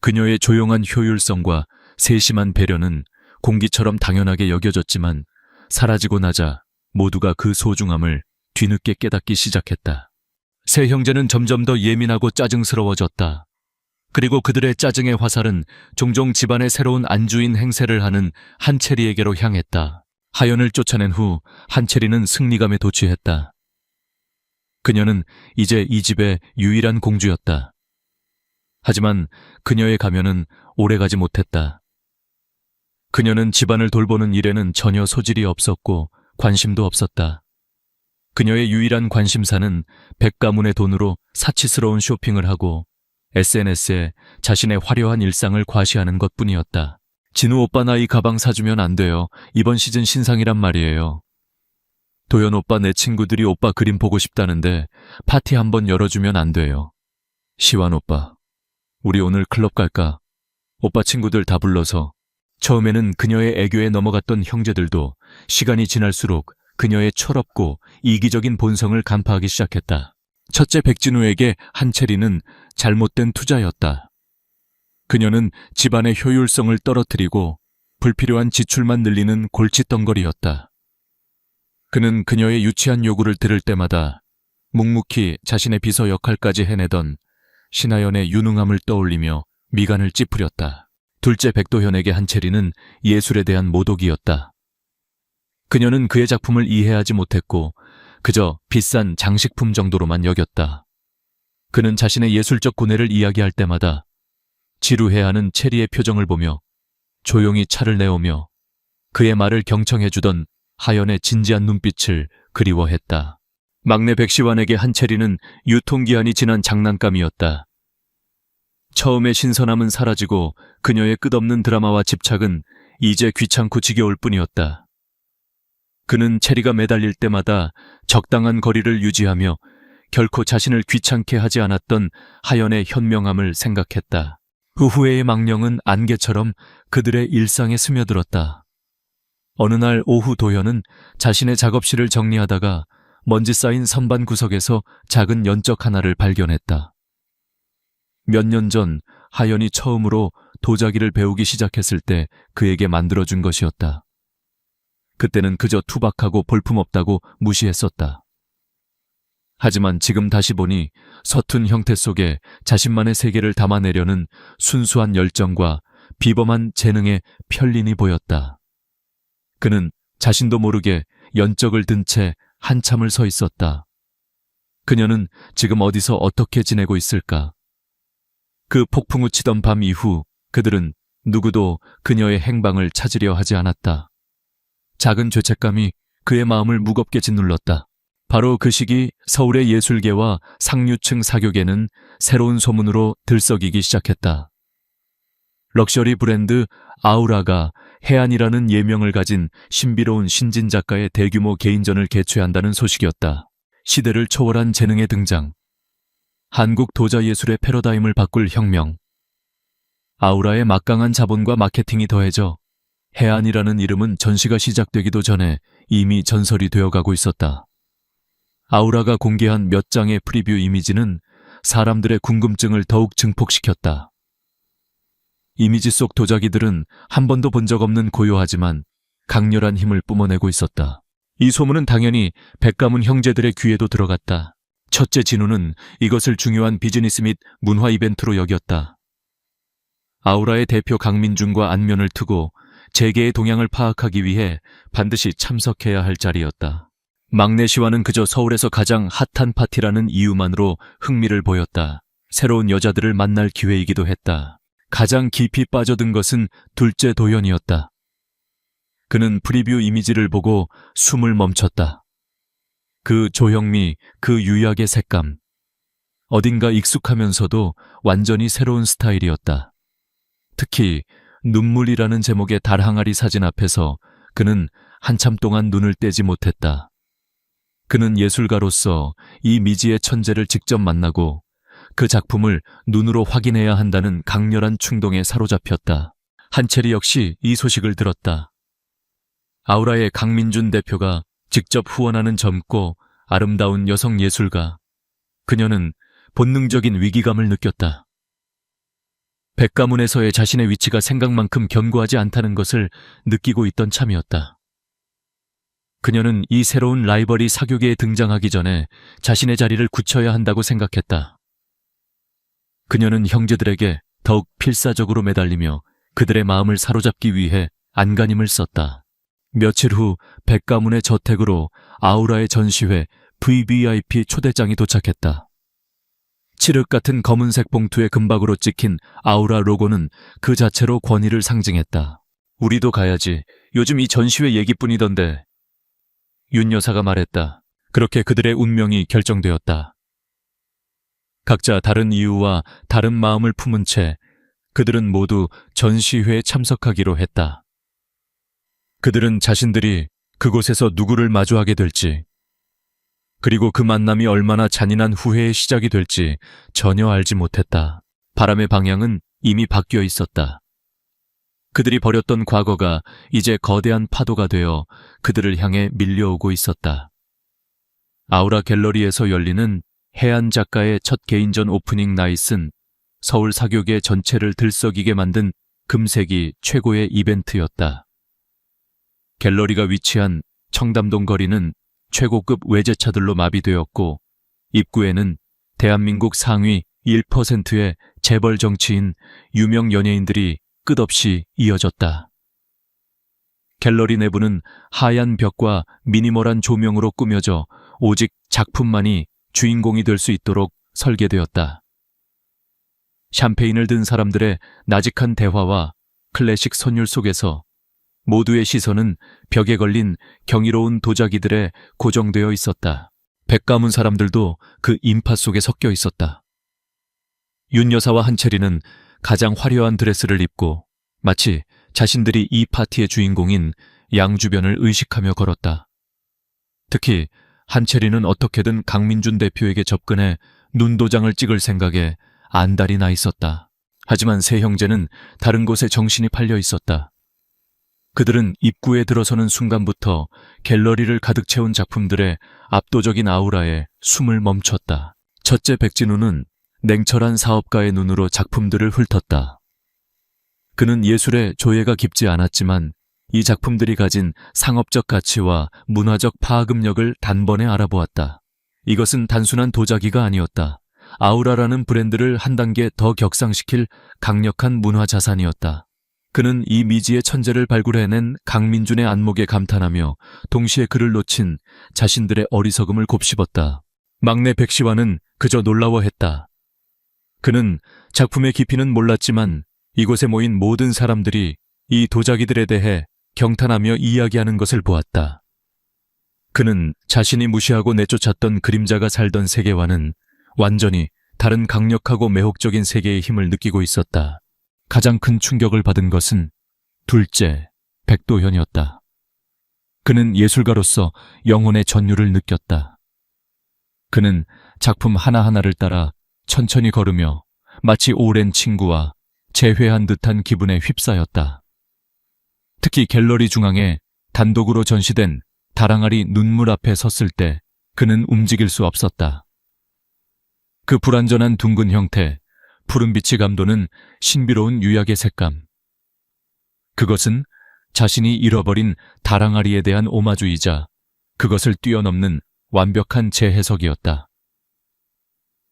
그녀의 조용한 효율성과 세심한 배려는 공기처럼 당연하게 여겨졌지만 사라지고 나자 모두가 그 소중함을 뒤늦게 깨닫기 시작했다. 세 형제는 점점 더 예민하고 짜증스러워졌다. 그리고 그들의 짜증의 화살은 종종 집안의 새로운 안주인 행세를 하는 한채리에게로 향했다. 하연을 쫓아낸 후 한채리는 승리감에 도취했다. 그녀는 이제 이 집의 유일한 공주였다. 하지만 그녀의 가면은 오래가지 못했다. 그녀는 집안을 돌보는 일에는 전혀 소질이 없었고 관심도 없었다. 그녀의 유일한 관심사는 백가문의 돈으로 사치스러운 쇼핑을 하고 SNS에 자신의 화려한 일상을 과시하는 것뿐이었다. 진우 오빠 나 이 가방 사주면 안 돼요. 이번 시즌 신상이란 말이에요. 도연 오빠 내 친구들이 오빠 그림 보고 싶다는데 파티 한번 열어주면 안 돼요. 시완 오빠, 우리 오늘 클럽 갈까? 오빠 친구들 다 불러서. 처음에는 그녀의 애교에 넘어갔던 형제들도 시간이 지날수록 그녀의 철없고 이기적인 본성을 간파하기 시작했다. 첫째 백진우에게 한채리는 잘못된 투자였다. 그녀는 집안의 효율성을 떨어뜨리고 불필요한 지출만 늘리는 골칫덩거리였다. 그는 그녀의 유치한 요구를 들을 때마다 묵묵히 자신의 비서 역할까지 해내던 신하연의 유능함을 떠올리며 미간을 찌푸렸다. 둘째 백도현에게 한채리는 예술에 대한 모독이었다. 그녀는 그의 작품을 이해하지 못했고 그저 비싼 장식품 정도로만 여겼다. 그는 자신의 예술적 고뇌를 이야기할 때마다 지루해하는 체리의 표정을 보며 조용히 차를 내오며 그의 말을 경청해주던 하연의 진지한 눈빛을 그리워했다. 막내 백시완에게 한채리는 유통기한이 지난 장난감이었다. 처음의 신선함은 사라지고 그녀의 끝없는 드라마와 집착은 이제 귀찮고 지겨울 뿐이었다. 그는 체리가 매달릴 때마다 적당한 거리를 유지하며 결코 자신을 귀찮게 하지 않았던 하연의 현명함을 생각했다. 그 후회의 망령은 안개처럼 그들의 일상에 스며들었다. 어느 날 오후 도현은 자신의 작업실을 정리하다가 먼지 쌓인 선반 구석에서 작은 연적 하나를 발견했다. 몇 년 전 하연이 처음으로 도자기를 배우기 시작했을 때 그에게 만들어준 것이었다. 그때는 그저 투박하고 볼품없다고 무시했었다. 하지만 지금 다시 보니 서툰 형태 속에 자신만의 세계를 담아내려는 순수한 열정과 비범한 재능의 편린이 보였다. 그는 자신도 모르게 연적을 든 채 한참을 서 있었다. 그녀는 지금 어디서 어떻게 지내고 있을까? 그 폭풍우 치던 밤 이후 그들은 누구도 그녀의 행방을 찾으려 하지 않았다. 작은 죄책감이 그의 마음을 무겁게 짓눌렀다. 바로 그 시기 서울의 예술계와 상류층 사교계는 새로운 소문으로 들썩이기 시작했다. 럭셔리 브랜드 아우라가 해안이라는 예명을 가진 신비로운 신진 작가의 대규모 개인전을 개최한다는 소식이었다. 시대를 초월한 재능의 등장, 한국 도자 예술의 패러다임을 바꿀 혁명, 아우라의 막강한 자본과 마케팅이 더해져 해안이라는 이름은 전시가 시작되기도 전에 이미 전설이 되어가고 있었다. 아우라가 공개한 몇 장의 프리뷰 이미지는 사람들의 궁금증을 더욱 증폭시켰다. 이미지 속 도자기들은 한 번도 본 적 없는 고요하지만 강렬한 힘을 뿜어내고 있었다. 이 소문은 당연히 백가문 형제들의 귀에도 들어갔다. 첫째 진우는 이것을 중요한 비즈니스 및 문화 이벤트로 여겼다. 아우라의 대표 강민준과 안면을 트고 재계의 동향을 파악하기 위해 반드시 참석해야 할 자리였다. 막내 시완은 그저 서울에서 가장 핫한 파티라는 이유만으로 흥미를 보였다. 새로운 여자들을 만날 기회이기도 했다. 가장 깊이 빠져든 것은 둘째 도현이었다. 그는 프리뷰 이미지를 보고 숨을 멈췄다. 그 조형미, 그 유약의 색감. 어딘가 익숙하면서도 완전히 새로운 스타일이었다. 특히 눈물이라는 제목의 달항아리 사진 앞에서 그는 한참 동안 눈을 떼지 못했다. 그는 예술가로서 이 미지의 천재를 직접 만나고 그 작품을 눈으로 확인해야 한다는 강렬한 충동에 사로잡혔다. 한채리 역시 이 소식을 들었다. 아우라의 강민준 대표가 직접 후원하는 젊고 아름다운 여성 예술가. 그녀는 본능적인 위기감을 느꼈다. 백가문에서의 자신의 위치가 생각만큼 견고하지 않다는 것을 느끼고 있던 참이었다. 그녀는 이 새로운 라이벌이 사교계에 등장하기 전에 자신의 자리를 굳혀야 한다고 생각했다. 그녀는 형제들에게 더욱 필사적으로 매달리며 그들의 마음을 사로잡기 위해 안간힘을 썼다. 며칠 후 백가문의 저택으로 아우라의 전시회 VVIP 초대장이 도착했다. 칠흑 같은 검은색 봉투에 금박으로 찍힌 아우라 로고는 그 자체로 권위를 상징했다. 우리도 가야지. 요즘 이 전시회 얘기뿐이던데. 윤 여사가 말했다. 그렇게 그들의 운명이 결정되었다. 각자 다른 이유와 다른 마음을 품은 채 그들은 모두 전시회에 참석하기로 했다. 그들은 자신들이 그곳에서 누구를 마주하게 될지, 그리고 그 만남이 얼마나 잔인한 후회의 시작이 될지 전혀 알지 못했다. 바람의 방향은 이미 바뀌어 있었다. 그들이 버렸던 과거가 이제 거대한 파도가 되어 그들을 향해 밀려오고 있었다. 아우라 갤러리에서 열리는 해안 작가의 첫 개인전 오프닝 나잇은 서울 사교계 전체를 들썩이게 만든 금세기 최고의 이벤트였다. 갤러리가 위치한 청담동 거리는 최고급 외제차들로 마비되었고 입구에는 대한민국 상위 1%의 재벌 정치인, 유명 연예인들이 끝없이 이어졌다. 갤러리 내부는 하얀 벽과 미니멀한 조명으로 꾸며져 오직 작품만이 주인공이 될 수 있도록 설계되었다. 샴페인을 든 사람들의 나직한 대화와 클래식 선율 속에서 모두의 시선은 벽에 걸린 경이로운 도자기들에 고정되어 있었다. 백가문 사람들도 그 인파 속에 섞여 있었다. 윤 여사와 한채리는 가장 화려한 드레스를 입고 마치 자신들이 이 파티의 주인공인 양 주변을 의식하며 걸었다. 특히 한채리는 어떻게든 강민준 대표에게 접근해 눈도장을 찍을 생각에 안달이 나 있었다. 하지만 세 형제는 다른 곳에 정신이 팔려 있었다. 그들은 입구에 들어서는 순간부터 갤러리를 가득 채운 작품들의 압도적인 아우라에 숨을 멈췄다. 첫째 백진우는 냉철한 사업가의 눈으로 작품들을 훑었다. 그는 예술의 조예가 깊지 않았지만 이 작품들이 가진 상업적 가치와 문화적 파급력을 단번에 알아보았다. 이것은 단순한 도자기가 아니었다. 아우라라는 브랜드를 한 단계 더 격상시킬 강력한 문화 자산이었다. 그는 이 미지의 천재를 발굴해낸 강민준의 안목에 감탄하며 동시에 그를 놓친 자신들의 어리석음을 곱씹었다. 막내 백시환은 그저 놀라워했다. 그는 작품의 깊이는 몰랐지만 이곳에 모인 모든 사람들이 이 도자기들에 대해 경탄하며 이야기하는 것을 보았다. 그는 자신이 무시하고 내쫓았던 그림자가 살던 세계와는 완전히 다른 강력하고 매혹적인 세계의 힘을 느끼고 있었다. 가장 큰 충격을 받은 것은 둘째, 백도현이었다. 그는 예술가로서 영혼의 전율을 느꼈다. 그는 작품 하나하나를 따라 천천히 걸으며 마치 오랜 친구와 재회한 듯한 기분에 휩싸였다. 특히 갤러리 중앙에 단독으로 전시된 다랑아리 눈물 앞에 섰을 때 그는 움직일 수 없었다. 그 불완전한 둥근 형태, 푸른빛이 감도는 신비로운 유약의 색감. 그것은 자신이 잃어버린 다랑아리에 대한 오마주이자 그것을 뛰어넘는 완벽한 재해석이었다.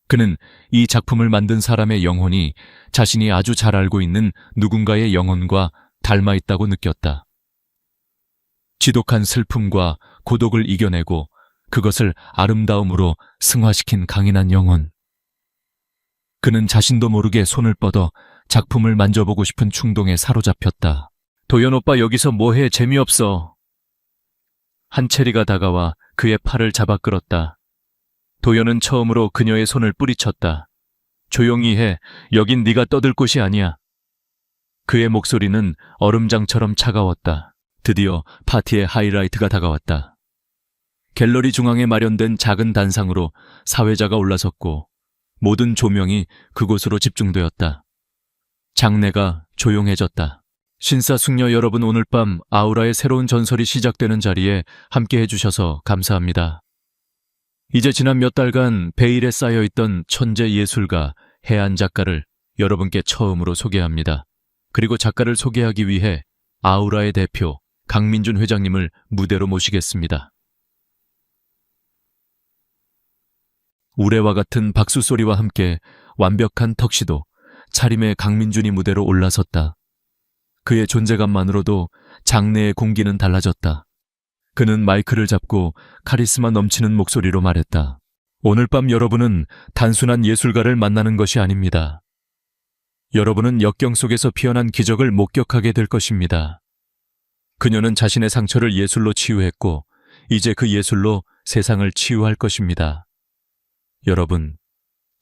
그는 이 작품을 만든 사람의 영혼이 자신이 아주 잘 알고 있는 누군가의 영혼과 닮아 있다고 느꼈다. 지독한 슬픔과 고독을 이겨내고 그것을 아름다움으로 승화시킨 강인한 영혼. 그는 자신도 모르게 손을 뻗어 작품을 만져보고 싶은 충동에 사로잡혔다. 도연 오빠 여기서 뭐해, 재미없어. 한채리가 다가와 그의 팔을 잡아 끌었다. 도연은 처음으로 그녀의 손을 뿌리쳤다. 조용히 해, 여긴 네가 떠들 곳이 아니야. 그의 목소리는 얼음장처럼 차가웠다. 드디어 파티의 하이라이트가 다가왔다. 갤러리 중앙에 마련된 작은 단상으로 사회자가 올라섰고 모든 조명이 그곳으로 집중되었다. 장내가 조용해졌다. 신사숙녀 여러분, 오늘 밤 아우라의 새로운 전설이 시작되는 자리에 함께해 주셔서 감사합니다. 이제 지난 몇 달간 베일에 쌓여있던 천재 예술가 해안 작가를 여러분께 처음으로 소개합니다. 그리고 작가를 소개하기 위해 아우라의 대표 강민준 회장님을 무대로 모시겠습니다. 우레와 같은 박수 소리와 함께 완벽한 턱시도, 차림의 강민준이 무대로 올라섰다. 그의 존재감만으로도 장내의 공기는 달라졌다. 그는 마이크를 잡고 카리스마 넘치는 목소리로 말했다. 오늘 밤 여러분은 단순한 예술가를 만나는 것이 아닙니다. 여러분은 역경 속에서 피어난 기적을 목격하게 될 것입니다. 그녀는 자신의 상처를 예술로 치유했고 이제 그 예술로 세상을 치유할 것입니다. 여러분,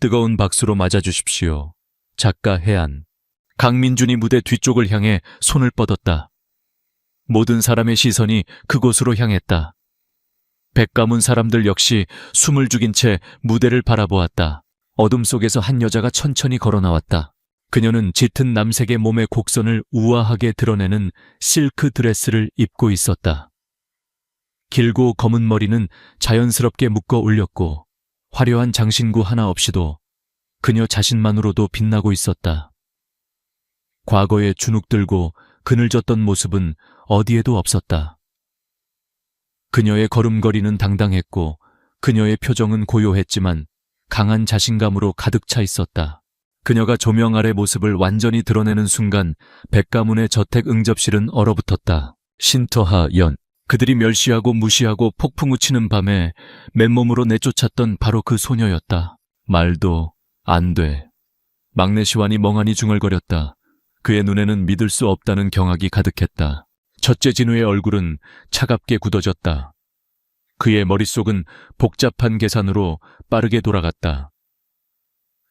뜨거운 박수로 맞아주십시오. 작가 해안. 강민준이 무대 뒤쪽을 향해 손을 뻗었다. 모든 사람의 시선이 그곳으로 향했다. 백가문 사람들 역시 숨을 죽인 채 무대를 바라보았다. 어둠 속에서 한 여자가 천천히 걸어 나왔다. 그녀는 짙은 남색의 몸의 곡선을 우아하게 드러내는 실크 드레스를 입고 있었다. 길고 검은 머리는 자연스럽게 묶어 올렸고 화려한 장신구 하나 없이도 그녀 자신만으로도 빛나고 있었다. 과거에 주눅들고 그늘졌던 모습은 어디에도 없었다. 그녀의 걸음걸이는 당당했고 그녀의 표정은 고요했지만 강한 자신감으로 가득 차 있었다. 그녀가 조명 아래 모습을 완전히 드러내는 순간 백가문의 저택 응접실은 얼어붙었다. 신터하 연. 그들이 멸시하고 무시하고 폭풍 우치는 밤에 맨몸으로 내쫓았던 바로 그 소녀였다. 말도 안 돼. 막내 시완이 멍하니 중얼거렸다. 그의 눈에는 믿을 수 없다는 경악이 가득했다. 첫째 진우의 얼굴은 차갑게 굳어졌다. 그의 머릿속은 복잡한 계산으로 빠르게 돌아갔다.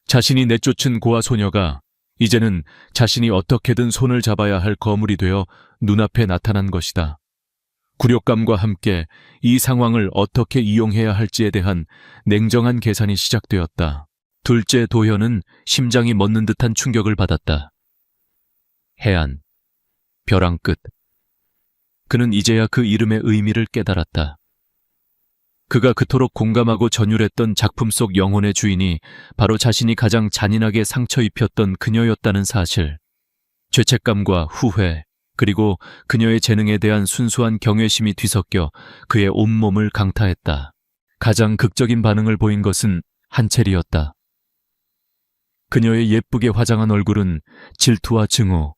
자신이 내쫓은 고아 소녀가 이제는 자신이 어떻게든 손을 잡아야 할 거물이 되어 눈앞에 나타난 것이다. 굴욕감과 함께 이 상황을 어떻게 이용해야 할지에 대한 냉정한 계산이 시작되었다. 둘째 도현은 심장이 멎는 듯한 충격을 받았다. 해안, 벼랑 끝. 그는 이제야 그 이름의 의미를 깨달았다. 그가 그토록 공감하고 전율했던 작품 속 영혼의 주인이 바로 자신이 가장 잔인하게 상처 입혔던 그녀였다는 사실. 죄책감과 후회, 그리고 그녀의 재능에 대한 순수한 경외심이 뒤섞여 그의 온몸을 강타했다. 가장 극적인 반응을 보인 것은 한첼이었다. 그녀의 예쁘게 화장한 얼굴은 질투와 증오,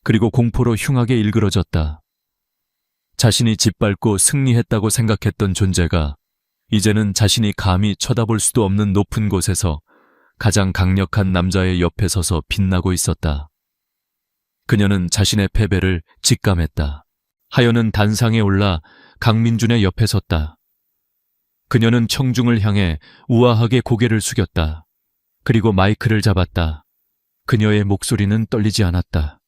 그리고 공포로 흉하게 일그러졌다. 자신이 짓밟고 승리했다고 생각했던 존재가 이제는 자신이 감히 쳐다볼 수도 없는 높은 곳에서 가장 강력한 남자의 옆에 서서 빛나고 있었다. 그녀는 자신의 패배를 직감했다. 하연은 단상에 올라 강민준의 옆에 섰다. 그녀는 청중을 향해 우아하게 고개를 숙였다. 그리고 마이크를 잡았다. 그녀의 목소리는 떨리지 않았다.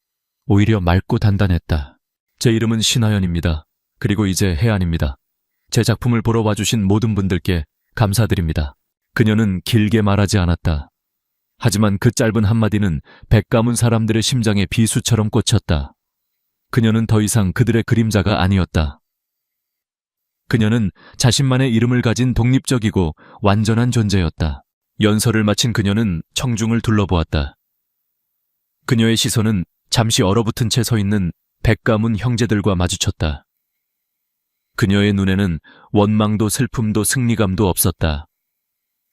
오히려 맑고 단단했다. 제 이름은 신하연입니다. 그리고 이제 해안입니다. 제 작품을 보러 와주신 모든 분들께 감사드립니다. 그녀는 길게 말하지 않았다. 하지만 그 짧은 한마디는 백가문 사람들의 심장에 비수처럼 꽂혔다. 그녀는 더 이상 그들의 그림자가 아니었다. 그녀는 자신만의 이름을 가진 독립적이고 완전한 존재였다. 연설을 마친 그녀는 청중을 둘러보았다. 그녀의 시선은 잠시 얼어붙은 채 서 있는 백가문 형제들과 마주쳤다. 그녀의 눈에는 원망도 슬픔도 승리감도 없었다.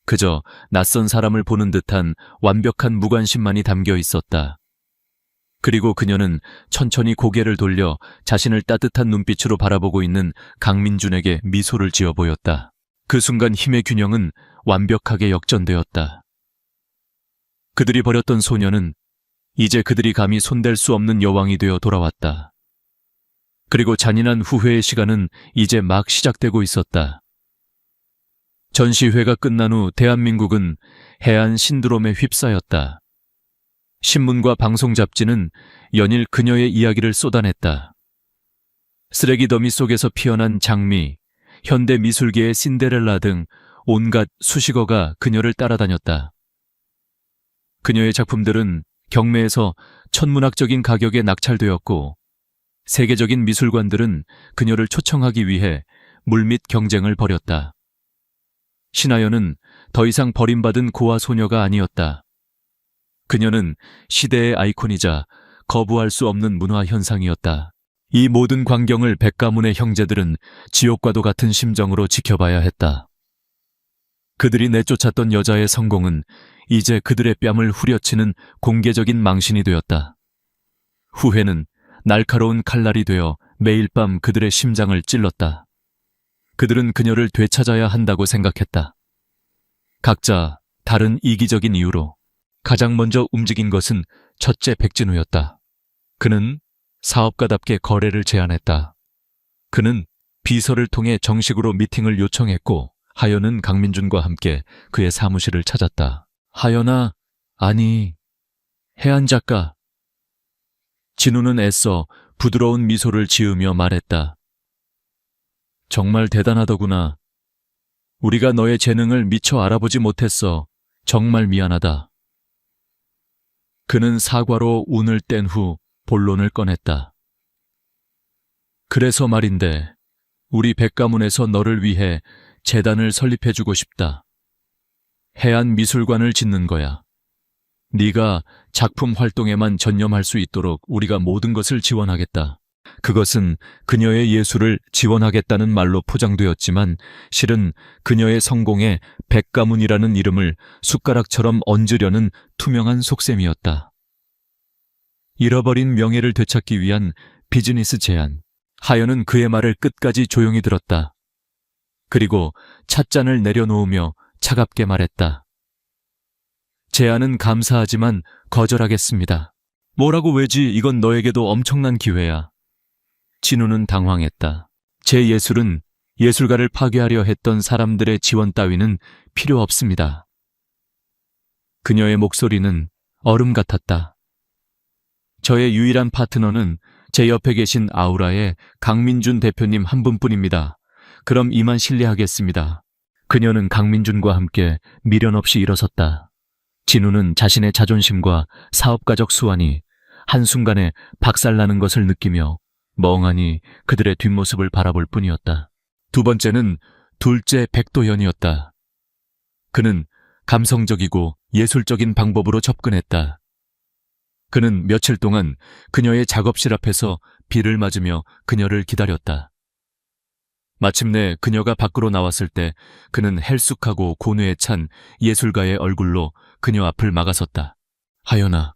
그저 낯선 사람을 보는 듯한 완벽한 무관심만이 담겨 있었다. 그리고 그녀는 천천히 고개를 돌려 자신을 따뜻한 눈빛으로 바라보고 있는 강민준에게 미소를 지어 보였다. 그 순간 힘의 균형은 완벽하게 역전되었다. 그들이 버렸던 소녀는 이제 그들이 감히 손댈 수 없는 여왕이 되어 돌아왔다. 그리고 잔인한 후회의 시간은 이제 막 시작되고 있었다. 전시회가 끝난 후 대한민국은 해안 신드롬에 휩싸였다. 신문과 방송 잡지는 연일 그녀의 이야기를 쏟아냈다. 쓰레기 더미 속에서 피어난 장미, 현대 미술계의 신데렐라 등 온갖 수식어가 그녀를 따라다녔다. 그녀의 작품들은 경매에서 천문학적인 가격에 낙찰되었고 세계적인 미술관들은 그녀를 초청하기 위해 물밑 경쟁을 벌였다. 신하연은 더 이상 버림받은 고아 소녀가 아니었다. 그녀는 시대의 아이콘이자 거부할 수 없는 문화 현상이었다. 이 모든 광경을 백가문의 형제들은 지옥과도 같은 심정으로 지켜봐야 했다. 그들이 내쫓았던 여자의 성공은 이제 그들의 뺨을 후려치는 공개적인 망신이 되었다. 후회는 날카로운 칼날이 되어 매일 밤 그들의 심장을 찔렀다. 그들은 그녀를 되찾아야 한다고 생각했다. 각자 다른 이기적인 이유로 가장 먼저 움직인 것은 첫째 백진우였다. 그는 사업가답게 거래를 제안했다. 그는 비서를 통해 정식으로 미팅을 요청했고 하연은 강민준과 함께 그의 사무실을 찾았다. 하연아, 아니, 혜안 작가. 진우는 애써 부드러운 미소를 지으며 말했다. 정말 대단하더구나. 우리가 너의 재능을 미처 알아보지 못했어. 정말 미안하다. 그는 사과로 운을 뗀 후 본론을 꺼냈다. 그래서 말인데 우리 백가문에서 너를 위해 재단을 설립해주고 싶다. 해안미술관을 짓는 거야. 네가 작품 활동에만 전념할 수 있도록 우리가 모든 것을 지원하겠다. 그것은 그녀의 예술을 지원하겠다는 말로 포장되었지만 실은 그녀의 성공에 백가문이라는 이름을 숟가락처럼 얹으려는 투명한 속셈이었다. 잃어버린 명예를 되찾기 위한 비즈니스 제안. 하연은 그의 말을 끝까지 조용히 들었다. 그리고 찻잔을 내려놓으며 차갑게 말했다. 제안은 감사하지만 거절하겠습니다. 뭐라고 왜지? 이건 너에게도 엄청난 기회야. 진우는 당황했다. 제 예술은 예술가를 파괴하려 했던 사람들의 지원 따위는 필요 없습니다. 그녀의 목소리는 얼음 같았다. 저의 유일한 파트너는 제 옆에 계신 아우라의 강민준 대표님 한 분뿐입니다. 그럼 이만 실례하겠습니다. 그녀는 강민준과 함께 미련 없이 일어섰다. 진우는 자신의 자존심과 사업가적 수완이 한순간에 박살나는 것을 느끼며 멍하니 그들의 뒷모습을 바라볼 뿐이었다. 두 번째는 둘째 백도현이었다. 그는 감성적이고 예술적인 방법으로 접근했다. 그는 며칠 동안 그녀의 작업실 앞에서 비를 맞으며 그녀를 기다렸다. 마침내 그녀가 밖으로 나왔을 때 그는 헬쑥하고 고뇌에 찬 예술가의 얼굴로 그녀 앞을 막아섰다. 하연아,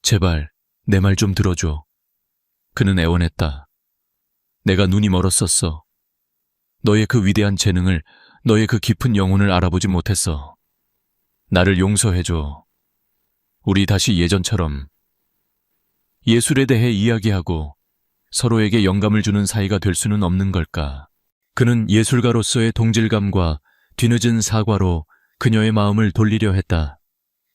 제발 내 말 좀 들어줘. 그는 애원했다. 내가 눈이 멀었었어. 너의 그 위대한 재능을, 너의 그 깊은 영혼을 알아보지 못했어. 나를 용서해줘. 우리 다시 예전처럼 예술에 대해 이야기하고 서로에게 영감을 주는 사이가 될 수는 없는 걸까? 그는 예술가로서의 동질감과 뒤늦은 사과로 그녀의 마음을 돌리려 했다.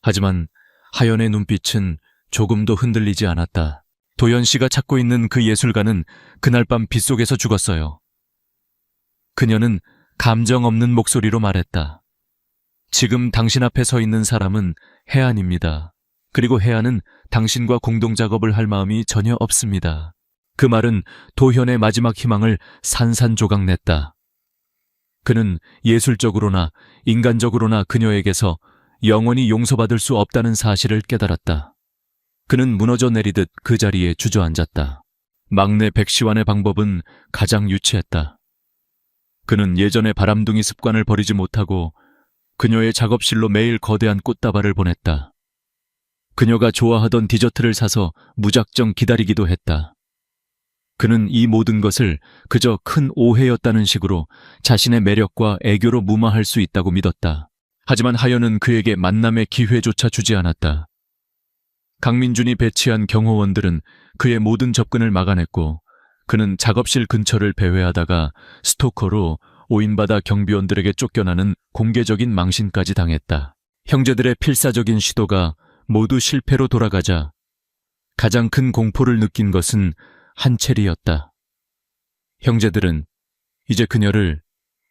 하지만 하연의 눈빛은 조금도 흔들리지 않았다. 도연 씨가 찾고 있는 그 예술가는 그날 밤 빗속에서 죽었어요. 그녀는 감정 없는 목소리로 말했다. 지금 당신 앞에 서 있는 사람은 혜안입니다. 그리고 혜안은 당신과 공동작업을 할 마음이 전혀 없습니다. 그 말은 도현의 마지막 희망을 산산조각 냈다. 그는 예술적으로나 인간적으로나 그녀에게서 영원히 용서받을 수 없다는 사실을 깨달았다. 그는 무너져 내리듯 그 자리에 주저앉았다. 막내 백시환의 방법은 가장 유치했다. 그는 예전의 바람둥이 습관을 버리지 못하고 그녀의 작업실로 매일 거대한 꽃다발을 보냈다. 그녀가 좋아하던 디저트를 사서 무작정 기다리기도 했다. 그는 이 모든 것을 그저 큰 오해였다는 식으로 자신의 매력과 애교로 무마할 수 있다고 믿었다. 하지만 하연은 그에게 만남의 기회조차 주지 않았다. 강민준이 배치한 경호원들은 그의 모든 접근을 막아냈고 그는 작업실 근처를 배회하다가 스토커로 오인바다 경비원들에게 쫓겨나는 공개적인 망신까지 당했다. 형제들의 필사적인 시도가 모두 실패로 돌아가자 가장 큰 공포를 느낀 것은 한채리였다. 형제들은 이제 그녀를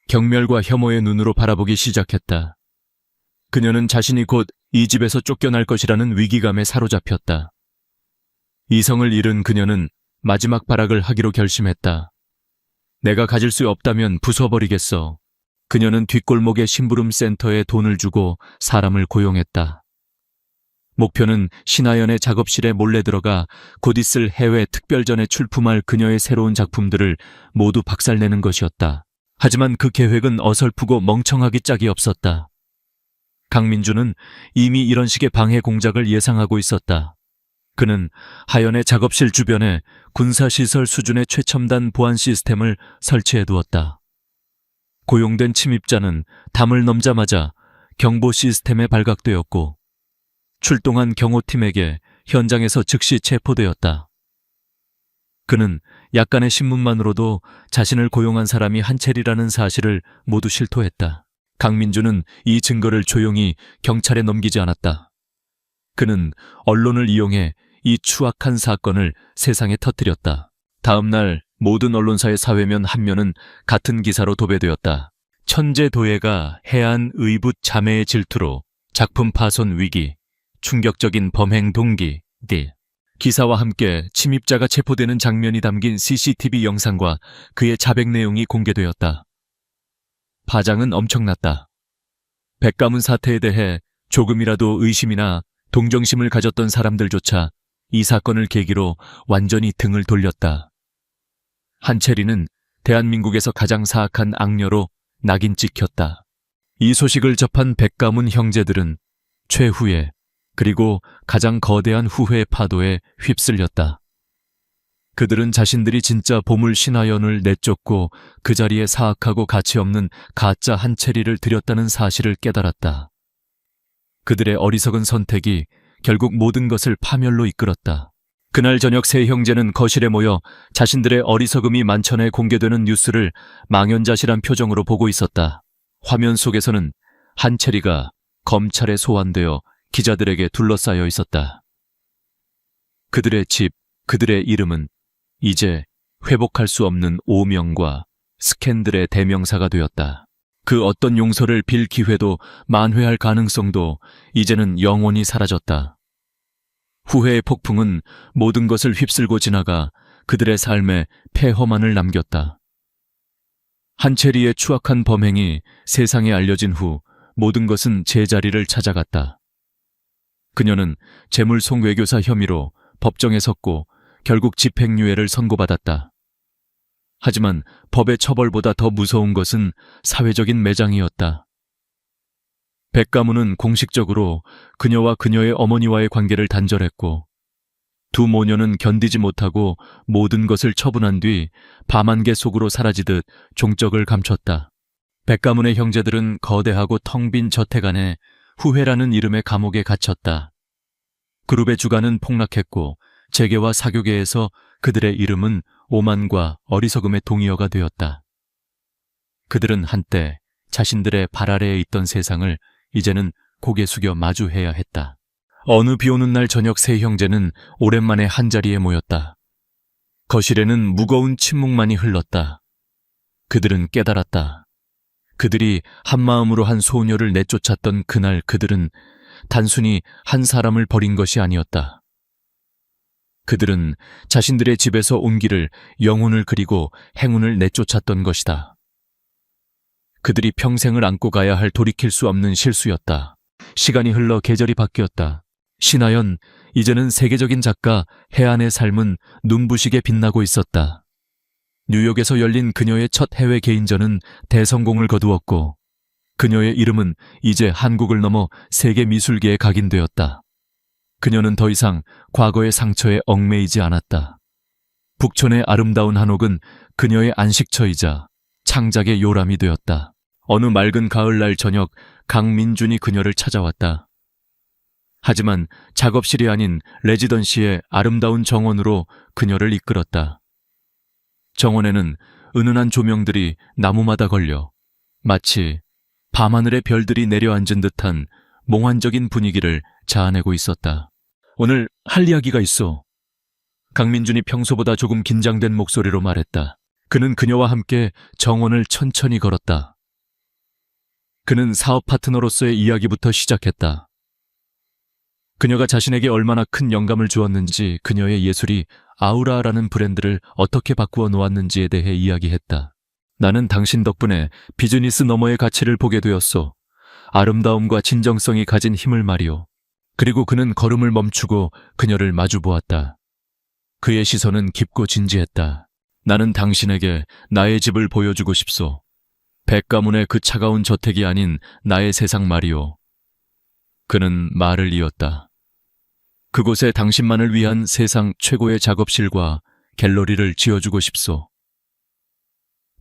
경멸과 혐오의 눈으로 바라보기 시작했다. 그녀는 자신이 곧 이 집에서 쫓겨날 것이라는 위기감에 사로잡혔다. 이성을 잃은 그녀는 마지막 발악을 하기로 결심했다. 내가 가질 수 없다면 부숴버리겠어. 그녀는 뒷골목의 심부름 센터에 돈을 주고 사람을 고용했다. 목표는 신하연의 작업실에 몰래 들어가 곧 있을 해외 특별전에 출품할 그녀의 새로운 작품들을 모두 박살내는 것이었다. 하지만 그 계획은 어설프고 멍청하기 짝이 없었다. 강민준은 이미 이런 식의 방해 공작을 예상하고 있었다. 그는 하연의 작업실 주변에 군사시설 수준의 최첨단 보안 시스템을 설치해 두었다. 고용된 침입자는 담을 넘자마자 경보 시스템에 발각되었고 출동한 경호팀에게 현장에서 즉시 체포되었다. 그는 약간의 신문만으로도 자신을 고용한 사람이 한첼이라는 사실을 모두 실토했다. 강민주는 이 증거를 조용히 경찰에 넘기지 않았다. 그는 언론을 이용해 이 추악한 사건을 세상에 터뜨렸다. 다음 날 모든 언론사의 사회면 한 면은 같은 기사로 도배되었다. 천재도예가 해안 의붓 자매의 질투로 작품 파손 위기, 충격적인 범행 동기, 기사와 함께 침입자가 체포되는 장면이 담긴 CCTV 영상과 그의 자백 내용이 공개되었다. 파장은 엄청났다. 백가문 사태에 대해 조금이라도 의심이나 동정심을 가졌던 사람들조차 이 사건을 계기로 완전히 등을 돌렸다. 한첼이는 대한민국에서 가장 사악한 악녀로 낙인 찍혔다. 이 소식을 접한 백가문 형제들은 최후의 그리고 가장 거대한 후회의 파도에 휩쓸렸다. 그들은 자신들이 진짜 보물 신하연을 내쫓고 그 자리에 사악하고 가치없는 가짜 한첼이를 들였다는 사실을 깨달았다. 그들의 어리석은 선택이 결국 모든 것을 파멸로 이끌었다. 그날 저녁 세 형제는 거실에 모여 자신들의 어리석음이 만천에 공개되는 뉴스를 망연자실한 표정으로 보고 있었다. 화면 속에서는 한첼이가 검찰에 소환되어 기자들에게 둘러싸여 있었다. 그들의 집, 그들의 이름은 이제 회복할 수 없는 오명과 스캔들의 대명사가 되었다. 그 어떤 용서를 빌 기회도 만회할 가능성도 이제는 영원히 사라졌다. 후회의 폭풍은 모든 것을 휩쓸고 지나가 그들의 삶에 폐허만을 남겼다. 한첼이의 추악한 범행이 세상에 알려진 후 모든 것은 제자리를 찾아갔다. 그녀는 재물송 외교사 혐의로 법정에 섰고 결국 집행유예를 선고받았다. 하지만 법의 처벌보다 더 무서운 것은 사회적인 매장이었다. 백가문은 공식적으로 그녀와 그녀의 어머니와의 관계를 단절했고 두 모녀는 견디지 못하고 모든 것을 처분한 뒤 밤안개 속으로 사라지듯 종적을 감췄다. 백가문의 형제들은 거대하고 텅 빈 저택 안에 후회라는 이름의 감옥에 갇혔다. 그룹의 주가는 폭락했고 재계와 사교계에서 그들의 이름은 오만과 어리석음의 동의어가 되었다. 그들은 한때 자신들의 발 아래에 있던 세상을 이제는 고개 숙여 마주해야 했다. 어느 비오는 날 저녁 세 형제는 오랜만에 한자리에 모였다. 거실에는 무거운 침묵만이 흘렀다. 그들은 깨달았다. 그들이 한마음으로 한 소녀를 내쫓았던 그날 그들은 단순히 한 사람을 버린 것이 아니었다. 그들은 자신들의 집에서 온 길을 영혼을 그리고 행운을 내쫓았던 것이다. 그들이 평생을 안고 가야 할 돌이킬 수 없는 실수였다. 시간이 흘러 계절이 바뀌었다. 신하연, 이제는 세계적인 작가 해안의 삶은 눈부시게 빛나고 있었다. 뉴욕에서 열린 그녀의 첫 해외 개인전은 대성공을 거두었고 그녀의 이름은 이제 한국을 넘어 세계 미술계에 각인되었다. 그녀는 더 이상 과거의 상처에 얽매이지 않았다. 북촌의 아름다운 한옥은 그녀의 안식처이자 창작의 요람이 되었다. 어느 맑은 가을날 저녁 강민준이 그녀를 찾아왔다. 하지만 작업실이 아닌 레지던시의 아름다운 정원으로 그녀를 이끌었다. 정원에는 은은한 조명들이 나무마다 걸려 마치 밤하늘의 별들이 내려앉은 듯한 몽환적인 분위기를 자아내고 있었다. 오늘 할 이야기가 있어. 강민준이 평소보다 조금 긴장된 목소리로 말했다. 그는 그녀와 함께 정원을 천천히 걸었다. 그는 사업 파트너로서의 이야기부터 시작했다. 그녀가 자신에게 얼마나 큰 영감을 주었는지, 그녀의 예술이 아우라라는 브랜드를 어떻게 바꾸어 놓았는지에 대해 이야기했다. 나는 당신 덕분에 비즈니스 너머의 가치를 보게 되었소. 아름다움과 진정성이 가진 힘을 말이오. 그리고 그는 걸음을 멈추고 그녀를 마주 보았다. 그의 시선은 깊고 진지했다. 나는 당신에게 나의 집을 보여주고 싶소. 백가문의 그 차가운 저택이 아닌 나의 세상 말이오. 그는 말을 이었다. 그곳에 당신만을 위한 세상 최고의 작업실과 갤러리를 지어주고 싶소.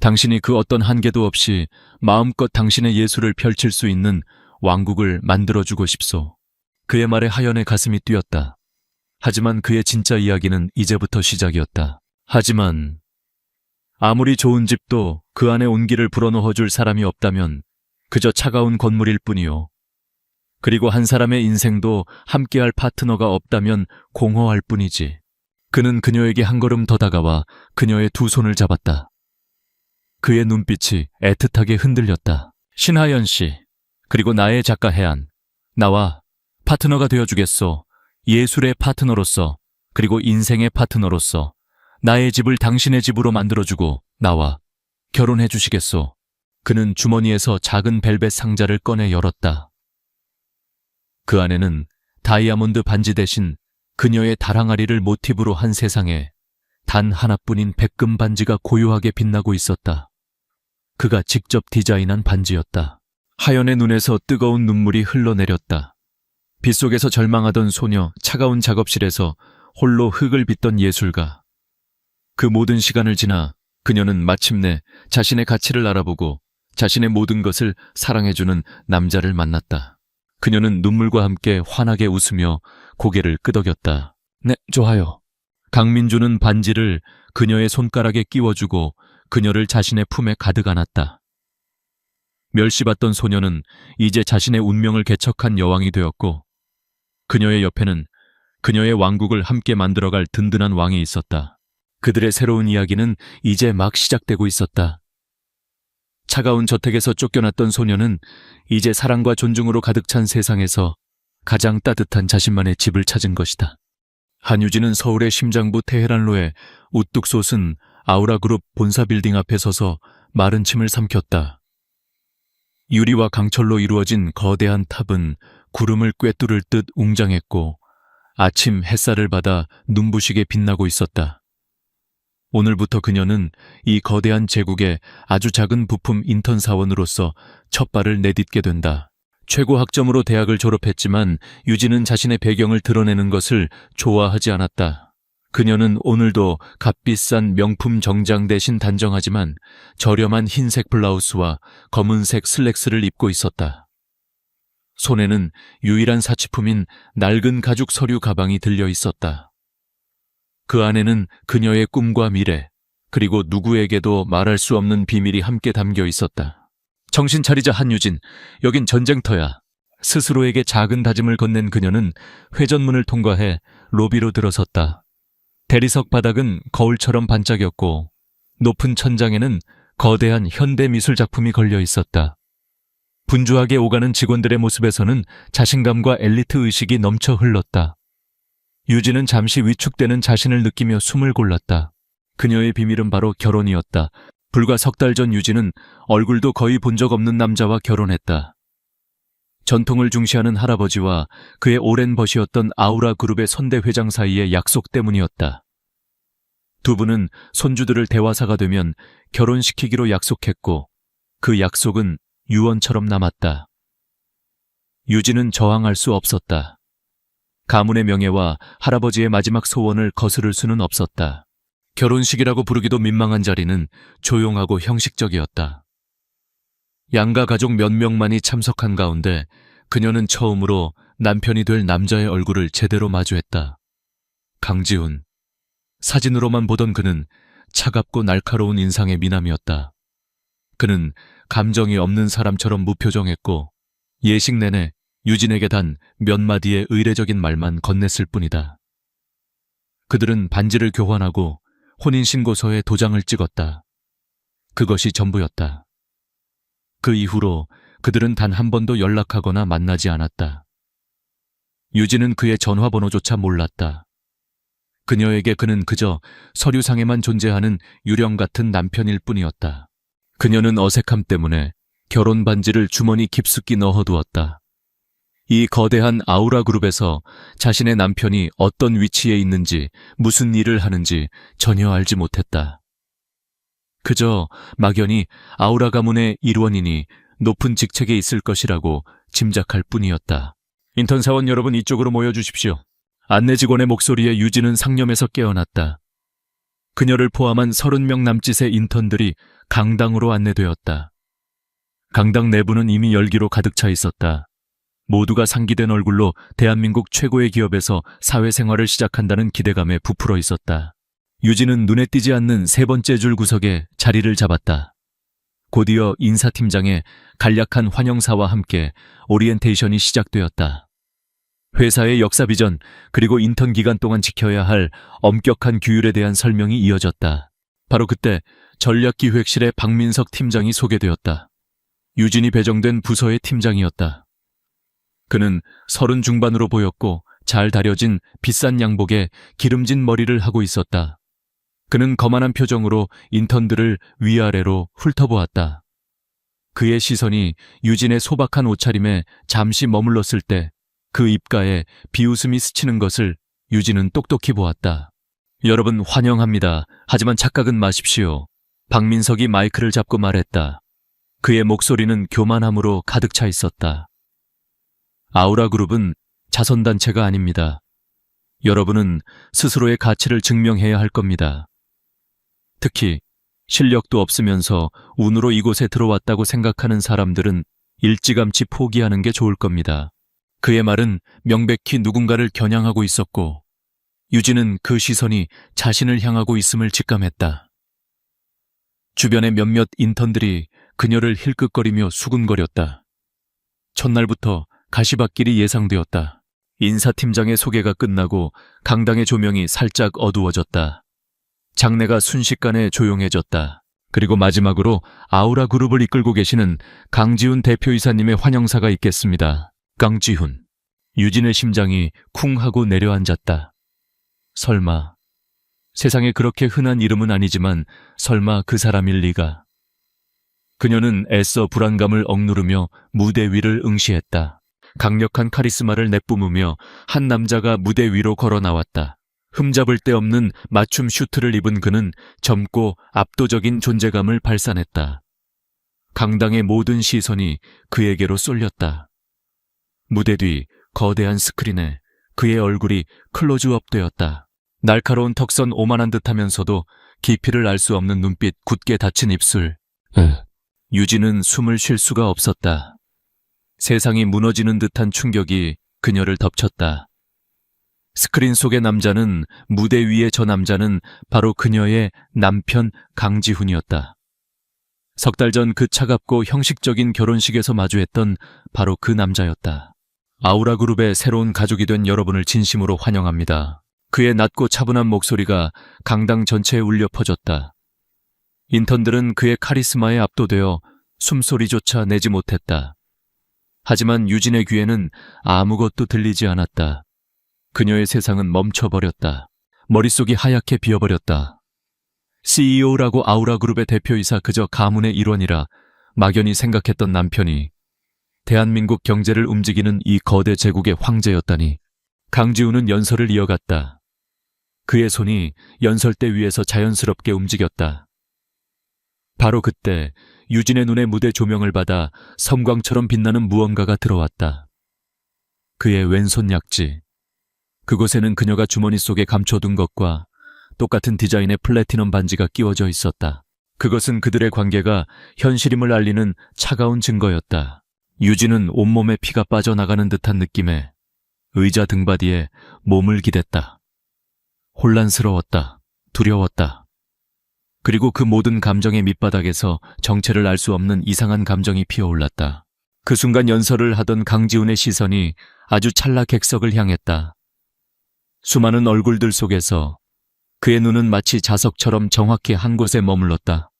당신이 그 어떤 한계도 없이 마음껏 당신의 예술을 펼칠 수 있는 왕국을 만들어주고 싶소. 그의 말에 하연의 가슴이 뛰었다. 하지만 그의 진짜 이야기는 이제부터 시작이었다. 하지만 아무리 좋은 집도 그 안에 온기를 불어넣어줄 사람이 없다면 그저 차가운 건물일 뿐이요. 그리고 한 사람의 인생도 함께할 파트너가 없다면 공허할 뿐이지. 그는 그녀에게 한 걸음 더 다가와 그녀의 두 손을 잡았다. 그의 눈빛이 애틋하게 흔들렸다. 신하연 씨, 그리고 나의 작가 혜안, 나와 파트너가 되어주겠소. 예술의 파트너로서, 그리고 인생의 파트너로서 나의 집을 당신의 집으로 만들어주고 나와 결혼해 주시겠소. 그는 주머니에서 작은 벨벳 상자를 꺼내 열었다. 그 안에는 다이아몬드 반지 대신 그녀의 다랑아리를 모티브로 한 세상에 단 하나뿐인 백금 반지가 고요하게 빛나고 있었다. 그가 직접 디자인한 반지였다. 하연의 눈에서 뜨거운 눈물이 흘러내렸다. 빗속에서 절망하던 소녀, 차가운 작업실에서 홀로 흙을 빚던 예술가. 그 모든 시간을 지나 그녀는 마침내 자신의 가치를 알아보고 자신의 모든 것을 사랑해주는 남자를 만났다. 그녀는 눈물과 함께 환하게 웃으며 고개를 끄덕였다. 네, 좋아요. 강민주는 반지를 그녀의 손가락에 끼워주고 그녀를 자신의 품에 가득 안았다. 멸시받던 소녀는 이제 자신의 운명을 개척한 여왕이 되었고 그녀의 옆에는 그녀의 왕국을 함께 만들어갈 든든한 왕이 있었다. 그들의 새로운 이야기는 이제 막 시작되고 있었다. 차가운 저택에서 쫓겨났던 소녀는 이제 사랑과 존중으로 가득 찬 세상에서 가장 따뜻한 자신만의 집을 찾은 것이다. 한유진은 서울의 심장부 테헤란로에 우뚝 솟은 아우라그룹 본사 빌딩 앞에 서서 마른 침을 삼켰다. 유리와 강철로 이루어진 거대한 탑은 구름을 꿰뚫을 듯 웅장했고 아침 햇살을 받아 눈부시게 빛나고 있었다. 오늘부터 그녀는 이 거대한 제국의 아주 작은 부품 인턴 사원으로서 첫 발을 내딛게 된다. 최고 학점으로 대학을 졸업했지만 유진은 자신의 배경을 드러내는 것을 좋아하지 않았다. 그녀는 오늘도 값비싼 명품 정장 대신 단정하지만 저렴한 흰색 블라우스와 검은색 슬랙스를 입고 있었다. 손에는 유일한 사치품인 낡은 가죽 서류 가방이 들려 있었다. 그 안에는 그녀의 꿈과 미래, 그리고 누구에게도 말할 수 없는 비밀이 함께 담겨 있었다. 정신 차리자 한유진, 여긴 전쟁터야. 스스로에게 작은 다짐을 건넨 그녀는 회전문을 통과해 로비로 들어섰다. 대리석 바닥은 거울처럼 반짝였고 높은 천장에는 거대한 현대 미술 작품이 걸려 있었다. 분주하게 오가는 직원들의 모습에서는 자신감과 엘리트 의식이 넘쳐 흘렀다. 유진은 잠시 위축되는 자신을 느끼며 숨을 골랐다. 그녀의 비밀은 바로 결혼이었다. 불과 석 달 전 유진은 얼굴도 거의 본 적 없는 남자와 결혼했다. 전통을 중시하는 할아버지와 그의 오랜 벗이었던 아우라 그룹의 선대 회장 사이의 약속 때문이었다. 두 분은 손주들을 대화사가 되면 결혼시키기로 약속했고 그 약속은 유언처럼 남았다. 유진은 저항할 수 없었다. 가문의 명예와 할아버지의 마지막 소원을 거스를 수는 없었다. 결혼식이라고 부르기도 민망한 자리는 조용하고 형식적이었다. 양가 가족 몇 명만이 참석한 가운데 그녀는 처음으로 남편이 될 남자의 얼굴을 제대로 마주했다. 강지훈. 사진으로만 보던 그는 차갑고 날카로운 인상의 미남이었다. 그는 감정이 없는 사람처럼 무표정했고 예식 내내 유진에게 단 몇 마디의 의례적인 말만 건넸을 뿐이다. 그들은 반지를 교환하고 혼인신고서에 도장을 찍었다. 그것이 전부였다. 그 이후로 그들은 단 한 번도 연락하거나 만나지 않았다. 유진은 그의 전화번호조차 몰랐다. 그녀에게 그는 그저 서류상에만 존재하는 유령 같은 남편일 뿐이었다. 그녀는 어색함 때문에 결혼 반지를 주머니 깊숙이 넣어두었다. 이 거대한 아우라 그룹에서 자신의 남편이 어떤 위치에 있는지, 무슨 일을 하는지 전혀 알지 못했다. 그저 막연히 아우라 가문의 일원이니 높은 직책에 있을 것이라고 짐작할 뿐이었다. 인턴 사원 여러분, 이쪽으로 모여주십시오. 안내 직원의 목소리에 유진은 상념에서 깨어났다. 그녀를 포함한 30명 남짓의 인턴들이 강당으로 안내되었다. 강당 내부는 이미 열기로 가득 차 있었다. 모두가 상기된 얼굴로 대한민국 최고의 기업에서 사회생활을 시작한다는 기대감에 부풀어 있었다. 유진은 눈에 띄지 않는 세 번째 줄 구석에 자리를 잡았다. 곧이어 인사팀장의 간략한 환영사와 함께 오리엔테이션이 시작되었다. 회사의 역사 비전 그리고 인턴 기간 동안 지켜야 할 엄격한 규율에 대한 설명이 이어졌다. 바로 그때 전략기획실의 박민석 팀장이 소개되었다. 유진이 배정된 부서의 팀장이었다. 그는 30 중반으로 보였고 잘 다려진 비싼 양복에 기름진 머리를 하고 있었다. 그는 거만한 표정으로 인턴들을 위아래로 훑어보았다. 그의 시선이 유진의 소박한 옷차림에 잠시 머물렀을 때 그 입가에 비웃음이 스치는 것을 유진은 똑똑히 보았다. 여러분 환영합니다. 하지만 착각은 마십시오. 박민석이 마이크를 잡고 말했다. 그의 목소리는 교만함으로 가득 차 있었다. 아우라그룹은 자선단체가 아닙니다. 여러분은 스스로의 가치를 증명해야 할 겁니다. 특히 실력도 없으면서 운으로 이곳에 들어왔다고 생각하는 사람들은 일찌감치 포기하는 게 좋을 겁니다. 그의 말은 명백히 누군가를 겨냥하고 있었고 유진은 그 시선이 자신을 향하고 있음을 직감했다. 주변의 몇몇 인턴들이 그녀를 힐끗거리며 수군거렸다. 첫날부터 가시밭길이 예상되었다. 인사팀장의 소개가 끝나고 강당의 조명이 살짝 어두워졌다. 장내가 순식간에 조용해졌다. 그리고 마지막으로 아우라 그룹을 이끌고 계시는 강지훈 대표이사님의 환영사가 있겠습니다. 강지훈. 유진의 심장이 쿵 하고 내려앉았다. 설마. 세상에 그렇게 흔한 이름은 아니지만 설마 그 사람일 리가. 그녀는 애써 불안감을 억누르며 무대 위를 응시했다. 강력한 카리스마를 내뿜으며 한 남자가 무대 위로 걸어 나왔다. 흠잡을 데 없는 맞춤 슈트를 입은 그는 젊고 압도적인 존재감을 발산했다. 강당의 모든 시선이 그에게로 쏠렸다. 무대 뒤 거대한 스크린에 그의 얼굴이 클로즈업 되었다. 날카로운 턱선 오만한 듯하면서도 깊이를 알 수 없는 눈빛, 굳게 닫힌 입술. 유진은 숨을 쉴 수가 없었다. 세상이 무너지는 듯한 충격이 그녀를 덮쳤다. 스크린 속의 남자는, 무대 위의 저 남자는 바로 그녀의 남편 강지훈이었다. 석 달 전 그 차갑고 형식적인 결혼식에서 마주했던 바로 그 남자였다. 아우라 그룹의 새로운 가족이 된 여러분을 진심으로 환영합니다. 그의 낮고 차분한 목소리가 강당 전체에 울려 퍼졌다. 인턴들은 그의 카리스마에 압도되어 숨소리조차 내지 못했다. 하지만 유진의 귀에는 아무것도 들리지 않았다. 그녀의 세상은 멈춰버렸다. 머릿속이 하얗게 비어버렸다. CEO라고 아우라 그룹의 대표이사 그저 가문의 일원이라 막연히 생각했던 남편이 대한민국 경제를 움직이는 이 거대 제국의 황제였다니. 강지훈은 연설을 이어갔다. 그의 손이 연설대 위에서 자연스럽게 움직였다. 바로 그때 유진의 눈에 무대 조명을 받아 섬광처럼 빛나는 무언가가 들어왔다. 그의 왼손 약지. 그곳에는 그녀가 주머니 속에 감춰둔 것과 똑같은 디자인의 플래티넘 반지가 끼워져 있었다. 그것은 그들의 관계가 현실임을 알리는 차가운 증거였다. 유진은 온몸에 피가 빠져나가는 듯한 느낌에 의자 등받이에 몸을 기댔다. 혼란스러웠다. 두려웠다. 그리고 그 모든 감정의 밑바닥에서 정체를 알 수 없는 이상한 감정이 피어올랐다. 그 순간 연설을 하던 강지훈의 시선이 아주 찰나객석을 향했다. 수많은 얼굴들 속에서 그의 눈은 마치 자석처럼 정확히 한 곳에 머물렀다.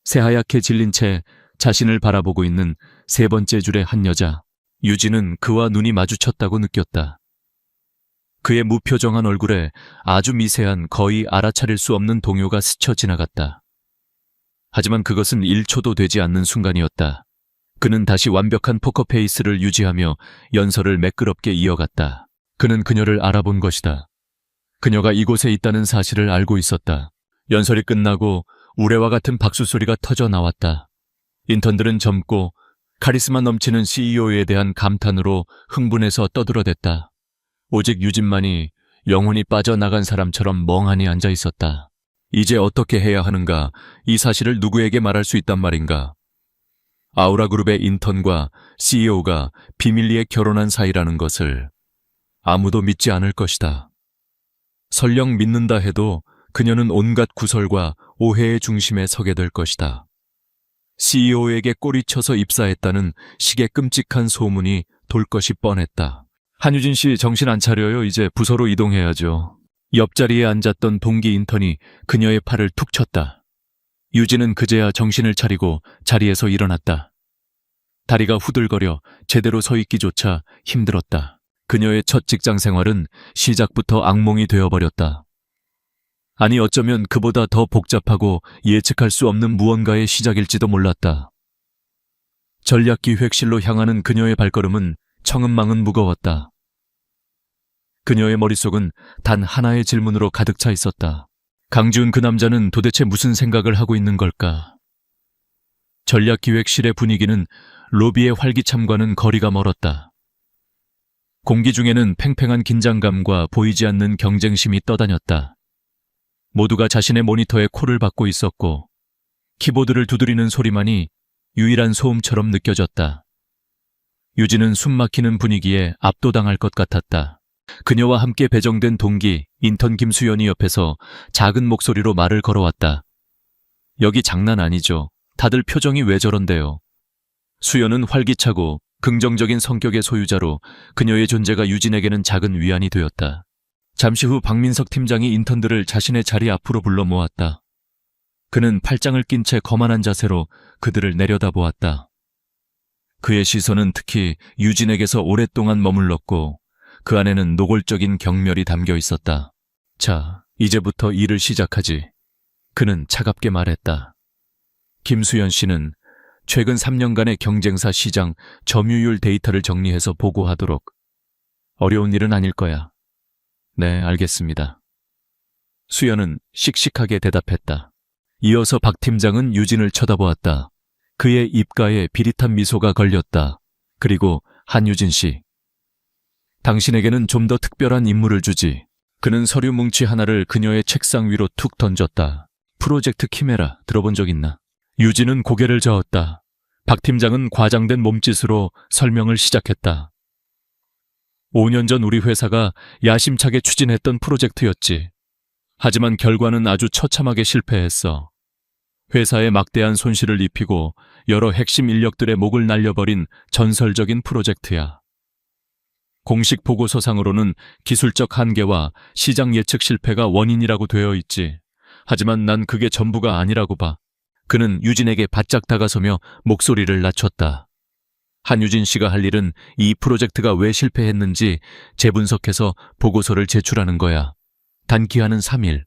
새하얗게 질린 채 자신을 바라보고 있는 세 번째 줄의 한 여자. 유진은 그와 눈이 마주쳤다고 느꼈다. 그의 무표정한 얼굴에 아주 미세한, 거의 알아차릴 수 없는 동요가 스쳐 지나갔다. 하지만 그것은 1초도 되지 않는 순간이었다. 그는 다시 완벽한 포커페이스를 유지하며 연설을 매끄럽게 이어갔다. 그는 그녀를 알아본 것이다. 그녀가 이곳에 있다는 사실을 알고 있었다. 연설이 끝나고 우레와 같은 박수 소리가 터져 나왔다. 인턴들은 젊고 카리스마 넘치는 CEO에 대한 감탄으로 흥분해서 떠들어댔다. 오직 유진만이 영혼이 빠져나간 사람처럼 멍하니 앉아 있었다. 이제 어떻게 해야 하는가? 이 사실을 누구에게 말할 수 있단 말인가? 아우라그룹의 인턴과 CEO가 비밀리에 결혼한 사이라는 것을 아무도 믿지 않을 것이다. 설령 믿는다 해도 그녀는 온갖 구설과 오해의 중심에 서게 될 것이다. CEO에게 꼬리쳐서 입사했다는 식의 끔찍한 소문이 돌 것이 뻔했다. 한유진 씨 정신 안 차려요. 이제 부서로 이동해야죠. 옆자리에 앉았던 동기 인턴이 그녀의 팔을 툭 쳤다. 유진은 그제야 정신을 차리고 자리에서 일어났다. 다리가 후들거려 제대로 서 있기조차 힘들었다. 그녀의 첫 직장 생활은 시작부터 악몽이 되어버렸다. 아니 어쩌면 그보다 더 복잡하고 예측할 수 없는 무언가의 시작일지도 몰랐다. 전략기획실로 향하는 그녀의 발걸음은 청은망은 무거웠다. 그녀의 머릿속은 단 하나의 질문으로 가득 차 있었다. 강지훈 그 남자는 도대체 무슨 생각을 하고 있는 걸까? 전략기획실의 분위기는 로비의 활기참과는 거리가 멀었다. 공기 중에는 팽팽한 긴장감과 보이지 않는 경쟁심이 떠다녔다. 모두가 자신의 모니터에 코를 박고 있었고 키보드를 두드리는 소리만이 유일한 소음처럼 느껴졌다. 유진은 숨막히는 분위기에 압도당할 것 같았다. 그녀와 함께 배정된 동기 인턴 김수연이 옆에서 작은 목소리로 말을 걸어왔다. 여기 장난 아니죠. 다들 표정이 왜 저런데요. 수연은 활기차고 긍정적인 성격의 소유자로 그녀의 존재가 유진에게는 작은 위안이 되었다. 잠시 후 박민석 팀장이 인턴들을 자신의 자리 앞으로 불러 모았다. 그는 팔짱을 낀 채 거만한 자세로 그들을 내려다보았다. 그의 시선은 특히 유진에게서 오랫동안 머물렀고 그 안에는 노골적인 경멸이 담겨 있었다. 자, 이제부터 일을 시작하지. 그는 차갑게 말했다. 김수연 씨는 최근 3년간의 경쟁사 시장 점유율 데이터를 정리해서 보고하도록. 어려운 일은 아닐 거야. 네, 알겠습니다. 수연은 씩씩하게 대답했다. 이어서 박 팀장은 유진을 쳐다보았다. 그의 입가에 비릿한 미소가 걸렸다. 그리고 한유진 씨. 당신에게는 좀 더 특별한 임무를 주지. 그는 서류 뭉치 하나를 그녀의 책상 위로 툭 던졌다. 프로젝트 키메라 들어본 적 있나? 유진은 고개를 저었다. 박 팀장은 과장된 몸짓으로 설명을 시작했다. 5년 전 우리 회사가 야심차게 추진했던 프로젝트였지. 하지만 결과는 아주 처참하게 실패했어. 회사에 막대한 손실을 입히고 여러 핵심 인력들의 목을 날려버린 전설적인 프로젝트야. 공식 보고서상으로는 기술적 한계와 시장 예측 실패가 원인이라고 되어 있지. 하지만 난 그게 전부가 아니라고 봐. 그는 유진에게 바짝 다가서며 목소리를 낮췄다. 한유진 씨가 할 일은 이 프로젝트가 왜 실패했는지 재분석해서 보고서를 제출하는 거야. 단기한은 3일.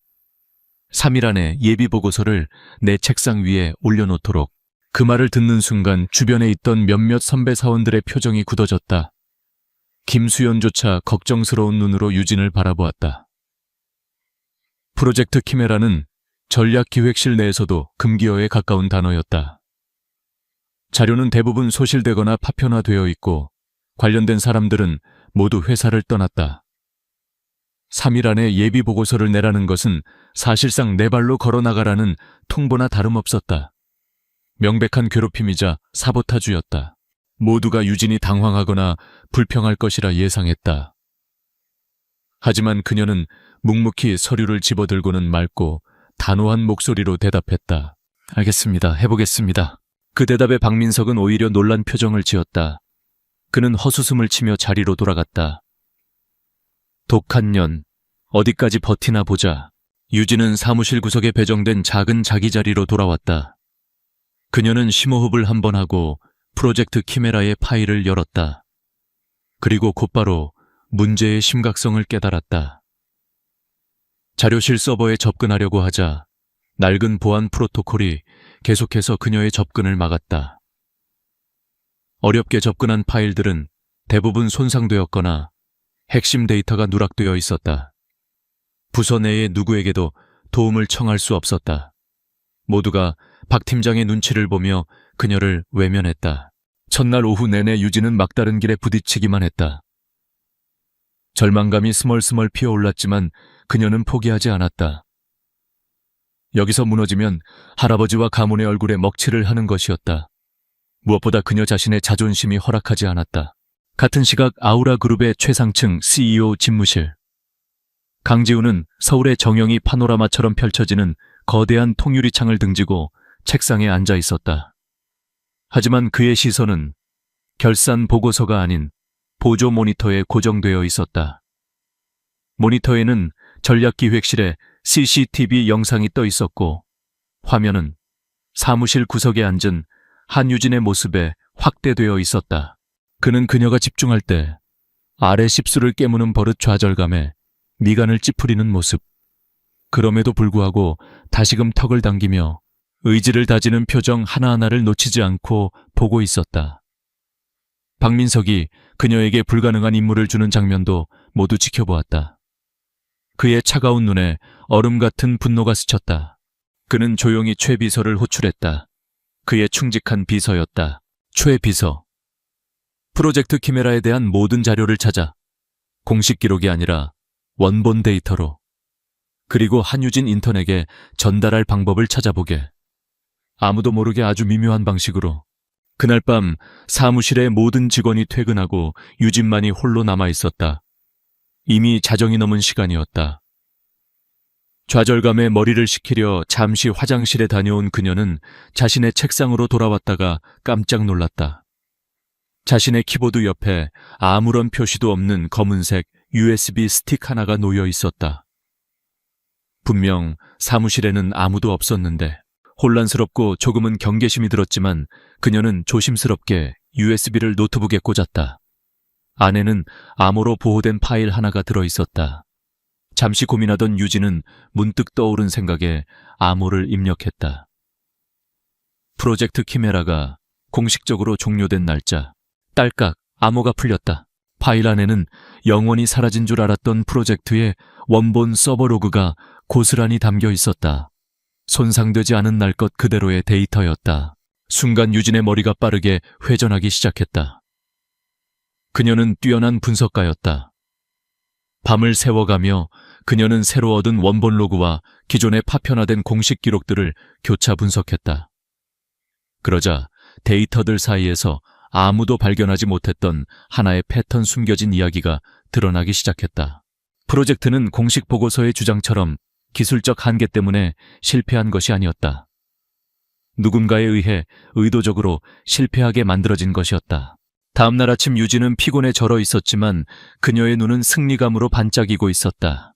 3일 안에 예비 보고서를 내 책상 위에 올려놓도록. 그 말을 듣는 순간 주변에 있던 몇몇 선배 사원들의 표정이 굳어졌다. 김수연조차 걱정스러운 눈으로 유진을 바라보았다. 프로젝트 키메라는 전략기획실 내에서도 금기어에 가까운 단어였다. 자료는 대부분 소실되거나 파편화되어 있고 관련된 사람들은 모두 회사를 떠났다. 3일 안에 예비 보고서를 내라는 것은 사실상 내 발로 걸어나가라는 통보나 다름없었다. 명백한 괴롭힘이자 사보타주였다. 모두가 유진이 당황하거나 불평할 것이라 예상했다. 하지만 그녀는 묵묵히 서류를 집어들고는 맑고 단호한 목소리로 대답했다. 알겠습니다. 해보겠습니다. 그 대답에 박민석은 오히려 놀란 표정을 지었다. 그는 헛웃음을 치며 자리로 돌아갔다. 독한 년, 어디까지 버티나 보자. 유진은 사무실 구석에 배정된 작은 자기 자리로 돌아왔다. 그녀는 심호흡을 한 번 하고 프로젝트 키메라의 파일을 열었다. 그리고 곧바로 문제의 심각성을 깨달았다. 자료실 서버에 접근하려고 하자 낡은 보안 프로토콜이 계속해서 그녀의 접근을 막았다. 어렵게 접근한 파일들은 대부분 손상되었거나 핵심 데이터가 누락되어 있었다. 부서 내의 누구에게도 도움을 청할 수 없었다. 모두가 박 팀장의 눈치를 보며 그녀를 외면했다. 첫날 오후 내내 유진은 막다른 길에 부딪히기만 했다. 절망감이 스멀스멀 피어올랐지만 그녀는 포기하지 않았다. 여기서 무너지면 할아버지와 가문의 얼굴에 먹칠을 하는 것이었다. 무엇보다 그녀 자신의 자존심이 허락하지 않았다. 같은 시각 아우라 그룹의 최상층 CEO 집무실. 강지우는 서울의 정영이 파노라마처럼 펼쳐지는 거대한 통유리창을 등지고 책상에 앉아 있었다. 하지만 그의 시선은 결산 보고서가 아닌 보조 모니터에 고정되어 있었다. 모니터에는 전략기획실에 CCTV 영상이 떠 있었고 화면은 사무실 구석에 앉은 한유진의 모습에 확대되어 있었다. 그는 그녀가 집중할 때 아래 십수를 깨무는 버릇 좌절감에 미간을 찌푸리는 모습. 그럼에도 불구하고 다시금 턱을 당기며 의지를 다지는 표정 하나하나를 놓치지 않고 보고 있었다. 박민석이 그녀에게 불가능한 임무를 주는 장면도 모두 지켜보았다. 그의 차가운 눈에 얼음 같은 분노가 스쳤다. 그는 조용히 최 비서를 호출했다. 그의 충직한 비서였다. 최 비서. 프로젝트 키메라에 대한 모든 자료를 찾아. 공식 기록이 아니라 원본 데이터로. 그리고 한유진 인턴에게 전달할 방법을 찾아보게. 아무도 모르게 아주 미묘한 방식으로. 그날 밤 사무실의 모든 직원이 퇴근하고 유진만이 홀로 남아 있었다. 이미 자정이 넘은 시간이었다. 좌절감에 머리를 식히려 잠시 화장실에 다녀온 그녀는 자신의 책상으로 돌아왔다가 깜짝 놀랐다. 자신의 키보드 옆에 아무런 표시도 없는 검은색 USB 스틱 하나가 놓여 있었다. 분명 사무실에는 아무도 없었는데 혼란스럽고 조금은 경계심이 들었지만 그녀는 조심스럽게 USB를 노트북에 꽂았다. 안에는 암호로 보호된 파일 하나가 들어있었다. 잠시 고민하던 유진은 문득 떠오른 생각에 암호를 입력했다. 프로젝트 키메라가 공식적으로 종료된 날짜. 딸깍 암호가 풀렸다. 파일 안에는 영원히 사라진 줄 알았던 프로젝트의 원본 서버 로그가 고스란히 담겨 있었다. 손상되지 않은 날 것 그대로의 데이터였다. 순간 유진의 머리가 빠르게 회전하기 시작했다. 그녀는 뛰어난 분석가였다. 밤을 새워가며 그녀는 새로 얻은 원본 로그와 기존의 파편화된 공식 기록들을 교차 분석했다. 그러자 데이터들 사이에서 아무도 발견하지 못했던 하나의 패턴 숨겨진 이야기가 드러나기 시작했다. 프로젝트는 공식 보고서의 주장처럼 기술적 한계 때문에 실패한 것이 아니었다. 누군가에 의해 의도적으로 실패하게 만들어진 것이었다. 다음 날 아침 유진은 피곤에 절어 있었지만 그녀의 눈은 승리감으로 반짝이고 있었다.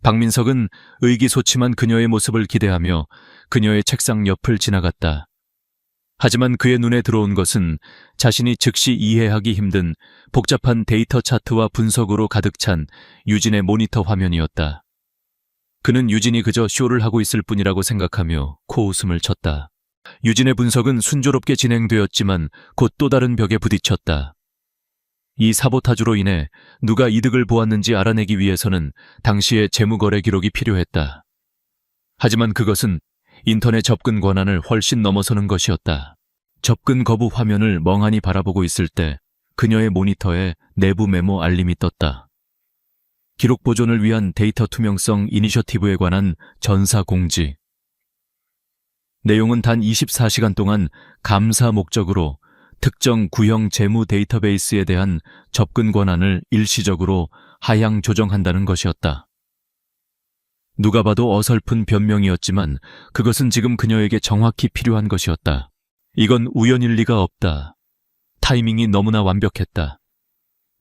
박민석은 의기소침한 그녀의 모습을 기대하며 그녀의 책상 옆을 지나갔다. 하지만 그의 눈에 들어온 것은 자신이 즉시 이해하기 힘든 복잡한 데이터 차트와 분석으로 가득 찬 유진의 모니터 화면이었다. 그는 유진이 그저 쇼를 하고 있을 뿐이라고 생각하며 코웃음을 쳤다. 유진의 분석은 순조롭게 진행되었지만 곧 또 다른 벽에 부딪혔다. 이 사보타주로 인해 누가 이득을 보았는지 알아내기 위해서는 당시의 재무거래 기록이 필요했다. 하지만 그것은 인터넷 접근 권한을 훨씬 넘어서는 것이었다. 접근 거부 화면을 멍하니 바라보고 있을 때 그녀의 모니터에 내부 메모 알림이 떴다. 기록 보존을 위한 데이터 투명성 이니셔티브에 관한 전사 공지. 내용은 단 24시간 동안 감사 목적으로 특정 구형 재무 데이터베이스에 대한 접근 권한을 일시적으로 하향 조정한다는 것이었다. 누가 봐도 어설픈 변명이었지만 그것은 지금 그녀에게 정확히 필요한 것이었다. 이건 우연일 리가 없다. 타이밍이 너무나 완벽했다.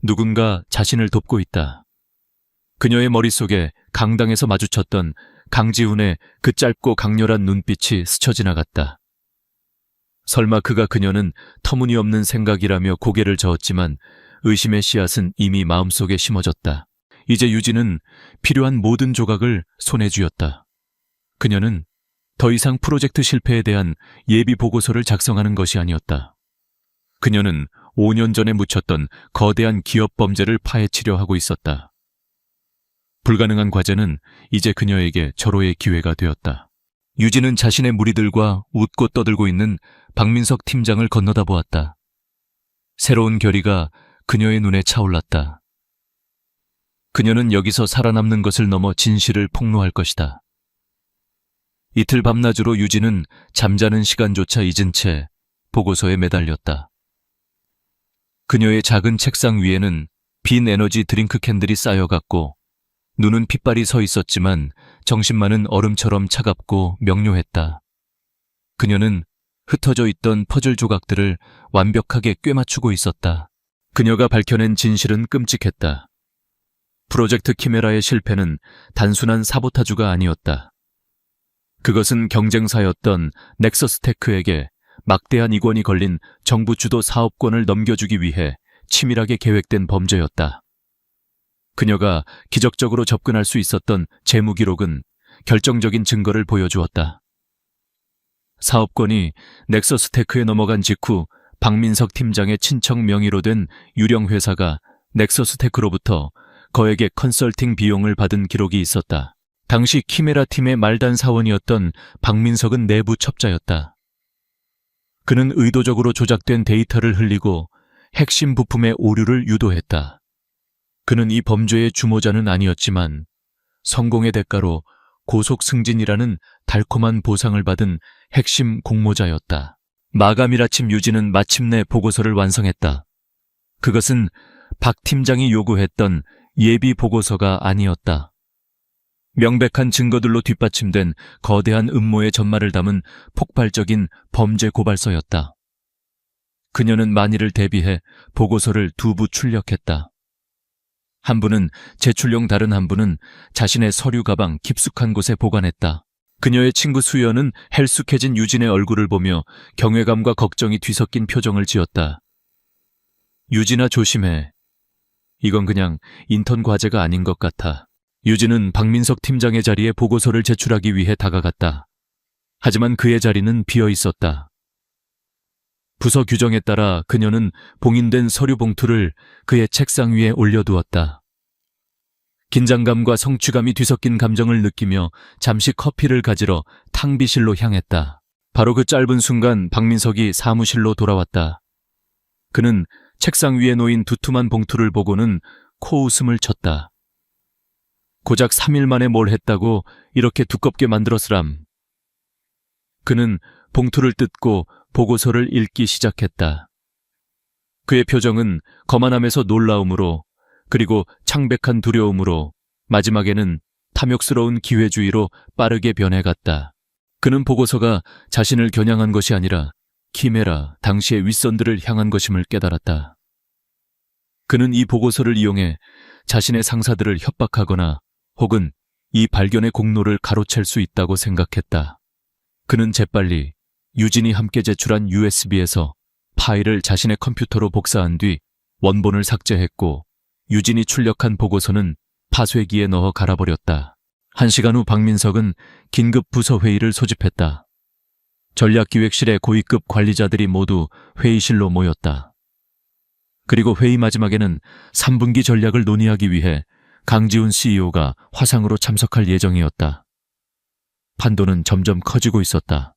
누군가 자신을 돕고 있다. 그녀의 머릿속에 강당에서 마주쳤던 강지훈의 그 짧고 강렬한 눈빛이 스쳐 지나갔다. 설마 그녀는 터무니없는 생각이라며 고개를 저었지만 의심의 씨앗은 이미 마음속에 심어졌다. 이제 유진은 필요한 모든 조각을 손에 쥐었다. 그녀는 더 이상 프로젝트 실패에 대한 예비 보고서를 작성하는 것이 아니었다. 그녀는 5년 전에 묻혔던 거대한 기업 범죄를 파헤치려 하고 있었다. 불가능한 과제는 이제 그녀에게 절호의 기회가 되었다. 유진은 자신의 무리들과 웃고 떠들고 있는 박민석 팀장을 건너다 보았다. 새로운 결의가 그녀의 눈에 차올랐다. 그녀는 여기서 살아남는 것을 넘어 진실을 폭로할 것이다. 이틀 밤낮으로 유진은 잠자는 시간조차 잊은 채 보고서에 매달렸다. 그녀의 작은 책상 위에는 빈 에너지 드링크 캔들이 쌓여갔고 눈은 핏발이 서 있었지만 정신만은 얼음처럼 차갑고 명료했다. 그녀는 흩어져 있던 퍼즐 조각들을 완벽하게 꿰맞추고 있었다. 그녀가 밝혀낸 진실은 끔찍했다. 프로젝트 키메라의 실패는 단순한 사보타주가 아니었다. 그것은 경쟁사였던 넥서스테크에게 막대한 이권이 걸린 정부 주도 사업권을 넘겨주기 위해 치밀하게 계획된 범죄였다. 그녀가 기적적으로 접근할 수 있었던 재무 기록은 결정적인 증거를 보여주었다. 사업권이 넥서스테크에 넘어간 직후 박민석 팀장의 친척 명의로 된 유령 회사가 넥서스테크로부터 거액의 컨설팅 비용을 받은 기록이 있었다. 당시 키메라 팀의 말단 사원이었던 박민석은 내부 첩자였다. 그는 의도적으로 조작된 데이터를 흘리고 핵심 부품의 오류를 유도했다. 그는 이 범죄의 주모자는 아니었지만 성공의 대가로 고속 승진이라는 달콤한 보상을 받은 핵심 공모자였다. 마감일 아침 유진은 마침내 보고서를 완성했다. 그것은 박 팀장이 요구했던 예비 보고서가 아니었다. 명백한 증거들로 뒷받침된 거대한 음모의 전말을 담은 폭발적인 범죄 고발서였다. 그녀는 만일을 대비해 보고서를 두 부 출력했다. 한 부는 제출용, 다른 한 부는 자신의 서류 가방 깊숙한 곳에 보관했다. 그녀의 친구 수연은 헬쑥해진 유진의 얼굴을 보며 경외감과 걱정이 뒤섞인 표정을 지었다. 유진아, 조심해. 이건 그냥 인턴 과제가 아닌 것 같아. 유진은 박민석 팀장의 자리에 보고서를 제출하기 위해 다가갔다. 하지만 그의 자리는 비어 있었다. 부서 규정에 따라 그녀는 봉인된 서류 봉투를 그의 책상 위에 올려두었다. 긴장감과 성취감이 뒤섞인 감정을 느끼며 잠시 커피를 가지러 탕비실로 향했다. 바로 그 짧은 순간 박민석이 사무실로 돌아왔다. 그는 책상 위에 놓인 두툼한 봉투를 보고는 코웃음을 쳤다. 고작 3일 만에 뭘 했다고 이렇게 두껍게 만들었으람. 그는 봉투를 뜯고 보고서를 읽기 시작했다. 그의 표정은 거만함에서 놀라움으로, 그리고 창백한 두려움으로, 마지막에는 탐욕스러운 기회주의로 빠르게 변해갔다. 그는 보고서가 자신을 겨냥한 것이 아니라 키메라, 당시의 윗선들을 향한 것임을 깨달았다. 그는 이 보고서를 이용해 자신의 상사들을 협박하거나 혹은 이 발견의 공로를 가로챌 수 있다고 생각했다. 그는 재빨리 유진이 함께 제출한 USB에서 파일을 자신의 컴퓨터로 복사한 뒤 원본을 삭제했고 유진이 출력한 보고서는 파쇄기에 넣어 갈아버렸다. 1시간 후 박민석은 긴급 부서회의를 소집했다. 전략기획실의 고위급 관리자들이 모두 회의실로 모였다. 그리고 회의 마지막에는 3분기 전략을 논의하기 위해 강지훈 CEO가 화상으로 참석할 예정이었다. 판도는 점점 커지고 있었다.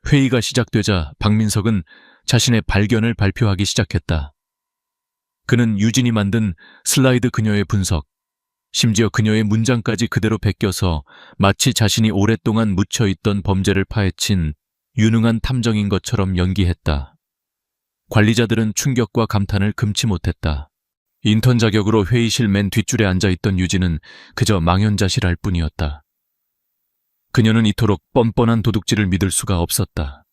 회의가 시작되자 박민석은 자신의 발견을 발표하기 시작했다. 그는 유진이 만든 슬라이드 그녀의 분석, 심지어 그녀의 문장까지 그대로 베껴서 마치 자신이 오랫동안 묻혀있던 범죄를 파헤친 유능한 탐정인 것처럼 연기했다. 관리자들은 충격과 감탄을 금치 못했다. 인턴 자격으로 회의실 맨 뒷줄에 앉아있던 유진은 그저 망연자실할 뿐이었다. 그녀는 이토록 뻔뻔한 도둑질을 믿을 수가 없었다.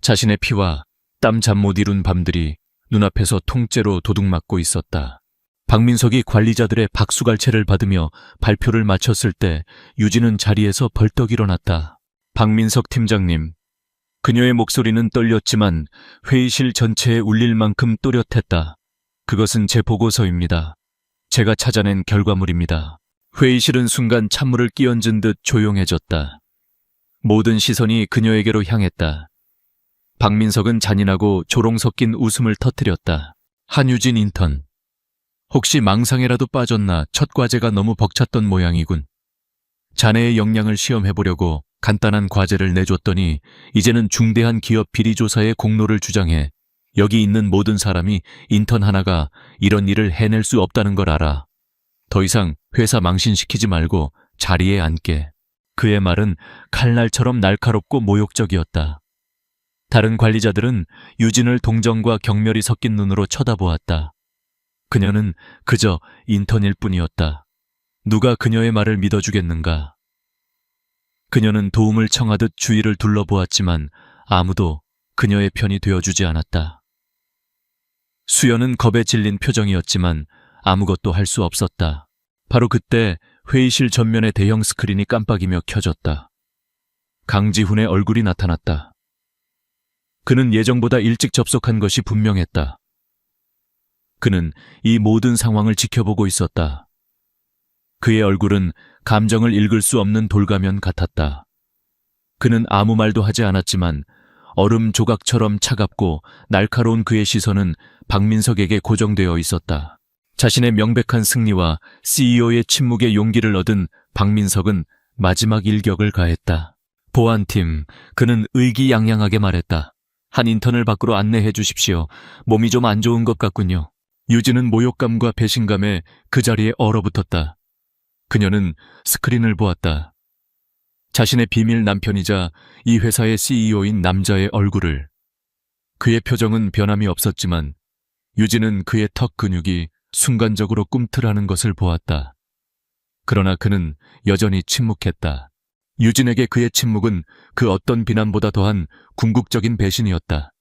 자신의 피와 땀 잠 못 이룬 밤들이 눈앞에서 통째로 도둑맞고 있었다. 박민석이 관리자들의 박수갈채를 받으며 발표를 마쳤을 때 유진은 자리에서 벌떡 일어났다. 박민석 팀장님, 그녀의 목소리는 떨렸지만 회의실 전체에 울릴 만큼 또렷했다. 그것은 제 보고서입니다. 제가 찾아낸 결과물입니다. 회의실은 순간 찬물을 끼얹은 듯 조용해졌다. 모든 시선이 그녀에게로 향했다. 박민석은 잔인하고 조롱 섞인 웃음을 터뜨렸다. 한유진 인턴. 혹시 망상에라도 빠졌나 첫 과제가 너무 벅찼던 모양이군. 자네의 역량을 시험해보려고 간단한 과제를 내줬더니 이제는 중대한 기업 비리 조사의 공로를 주장해 여기 있는 모든 사람이 인턴 하나가 이런 일을 해낼 수 없다는 걸 알아. 더 이상 회사 망신시키지 말고 자리에 앉게. 그의 말은 칼날처럼 날카롭고 모욕적이었다. 다른 관리자들은 유진을 동정과 경멸이 섞인 눈으로 쳐다보았다. 그녀는 그저 인턴일 뿐이었다. 누가 그녀의 말을 믿어주겠는가? 그녀는 도움을 청하듯 주위를 둘러보았지만 아무도 그녀의 편이 되어주지 않았다. 수연은 겁에 질린 표정이었지만 아무것도 할 수 없었다. 바로 그때 회의실 전면의 대형 스크린이 깜빡이며 켜졌다. 강지훈의 얼굴이 나타났다. 그는 예정보다 일찍 접속한 것이 분명했다. 그는 이 모든 상황을 지켜보고 있었다. 그의 얼굴은 감정을 읽을 수 없는 돌가면 같았다. 그는 아무 말도 하지 않았지만 얼음 조각처럼 차갑고 날카로운 그의 시선은 박민석에게 고정되어 있었다. 자신의 명백한 승리와 CEO의 침묵에 용기를 얻은 박민석은 마지막 일격을 가했다. 보안팀, 그는 의기양양하게 말했다. 한 인턴을 밖으로 안내해 주십시오. 몸이 좀 안 좋은 것 같군요. 유진은 모욕감과 배신감에 그 자리에 얼어붙었다. 그녀는 스크린을 보았다. 자신의 비밀 남편이자 이 회사의 CEO인 남자의 얼굴을. 그의 표정은 변함이 없었지만 유진은 그의 턱 근육이 순간적으로 꿈틀하는 것을 보았다. 그러나 그는 여전히 침묵했다. 유진에게 그의 침묵은 그 어떤 비난보다 더한 궁극적인 배신이었다.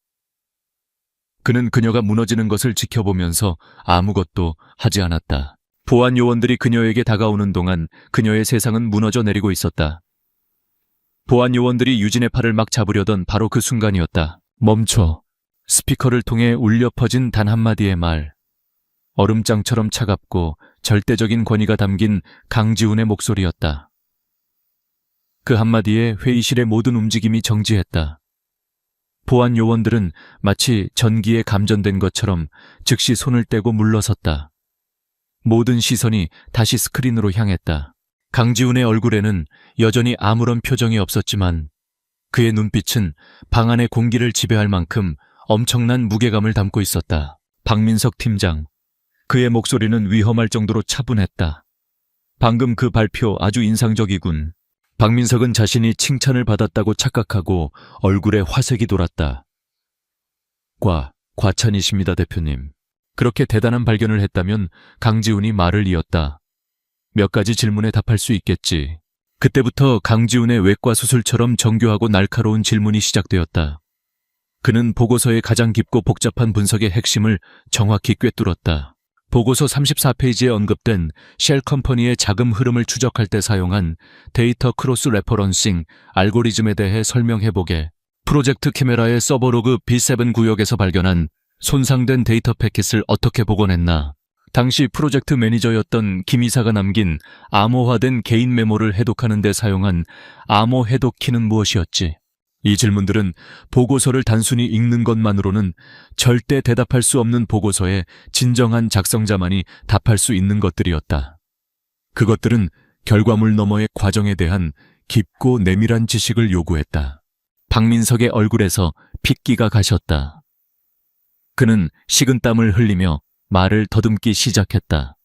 그는 그녀가 무너지는 것을 지켜보면서 아무것도 하지 않았다. 보안 요원들이 그녀에게 다가오는 동안 그녀의 세상은 무너져 내리고 있었다. 보안 요원들이 유진의 팔을 막 잡으려던 바로 그 순간이었다. 멈춰. 스피커를 통해 울려 퍼진 단 한마디의 말. 얼음장처럼 차갑고 절대적인 권위가 담긴 강지훈의 목소리였다. 그 한마디에 회의실의 모든 움직임이 정지했다. 보안 요원들은 마치 전기에 감전된 것처럼 즉시 손을 떼고 물러섰다. 모든 시선이 다시 스크린으로 향했다. 강지훈의 얼굴에는 여전히 아무런 표정이 없었지만 그의 눈빛은 방 안의 공기를 지배할 만큼 엄청난 무게감을 담고 있었다. 박민석 팀장. 그의 목소리는 위험할 정도로 차분했다. 방금 그 발표 아주 인상적이군. 박민석은 자신이 칭찬을 받았다고 착각하고 얼굴에 화색이 돌았다. 과찬이십니다, 대표님. 그렇게 대단한 발견을 했다면 강지훈이 말을 이었다. 몇 가지 질문에 답할 수 있겠지. 그때부터 강지훈의 외과 수술처럼 정교하고 날카로운 질문이 시작되었다. 그는 보고서의 가장 깊고 복잡한 분석의 핵심을 정확히 꿰뚫었다. 보고서 34페이지에 언급된 쉘 컴퍼니의 자금 흐름을 추적할 때 사용한 데이터 크로스 레퍼런싱 알고리즘에 대해 설명해보게. 프로젝트 캐메라의 서버로그 B7 구역에서 발견한 손상된 데이터 패킷을 어떻게 복원했나. 당시 프로젝트 매니저였던 김 이사가 남긴 암호화된 개인 메모를 해독하는 데 사용한 암호 해독키는 무엇이었지? 이 질문들은 보고서를 단순히 읽는 것만으로는 절대 대답할 수 없는 보고서에 진정한 작성자만이 답할 수 있는 것들이었다. 그것들은 결과물 너머의 과정에 대한 깊고 내밀한 지식을 요구했다. 박민석의 얼굴에서 핏기가 가셨다. 그는 식은땀을 흘리며 말을 더듬기 시작했다.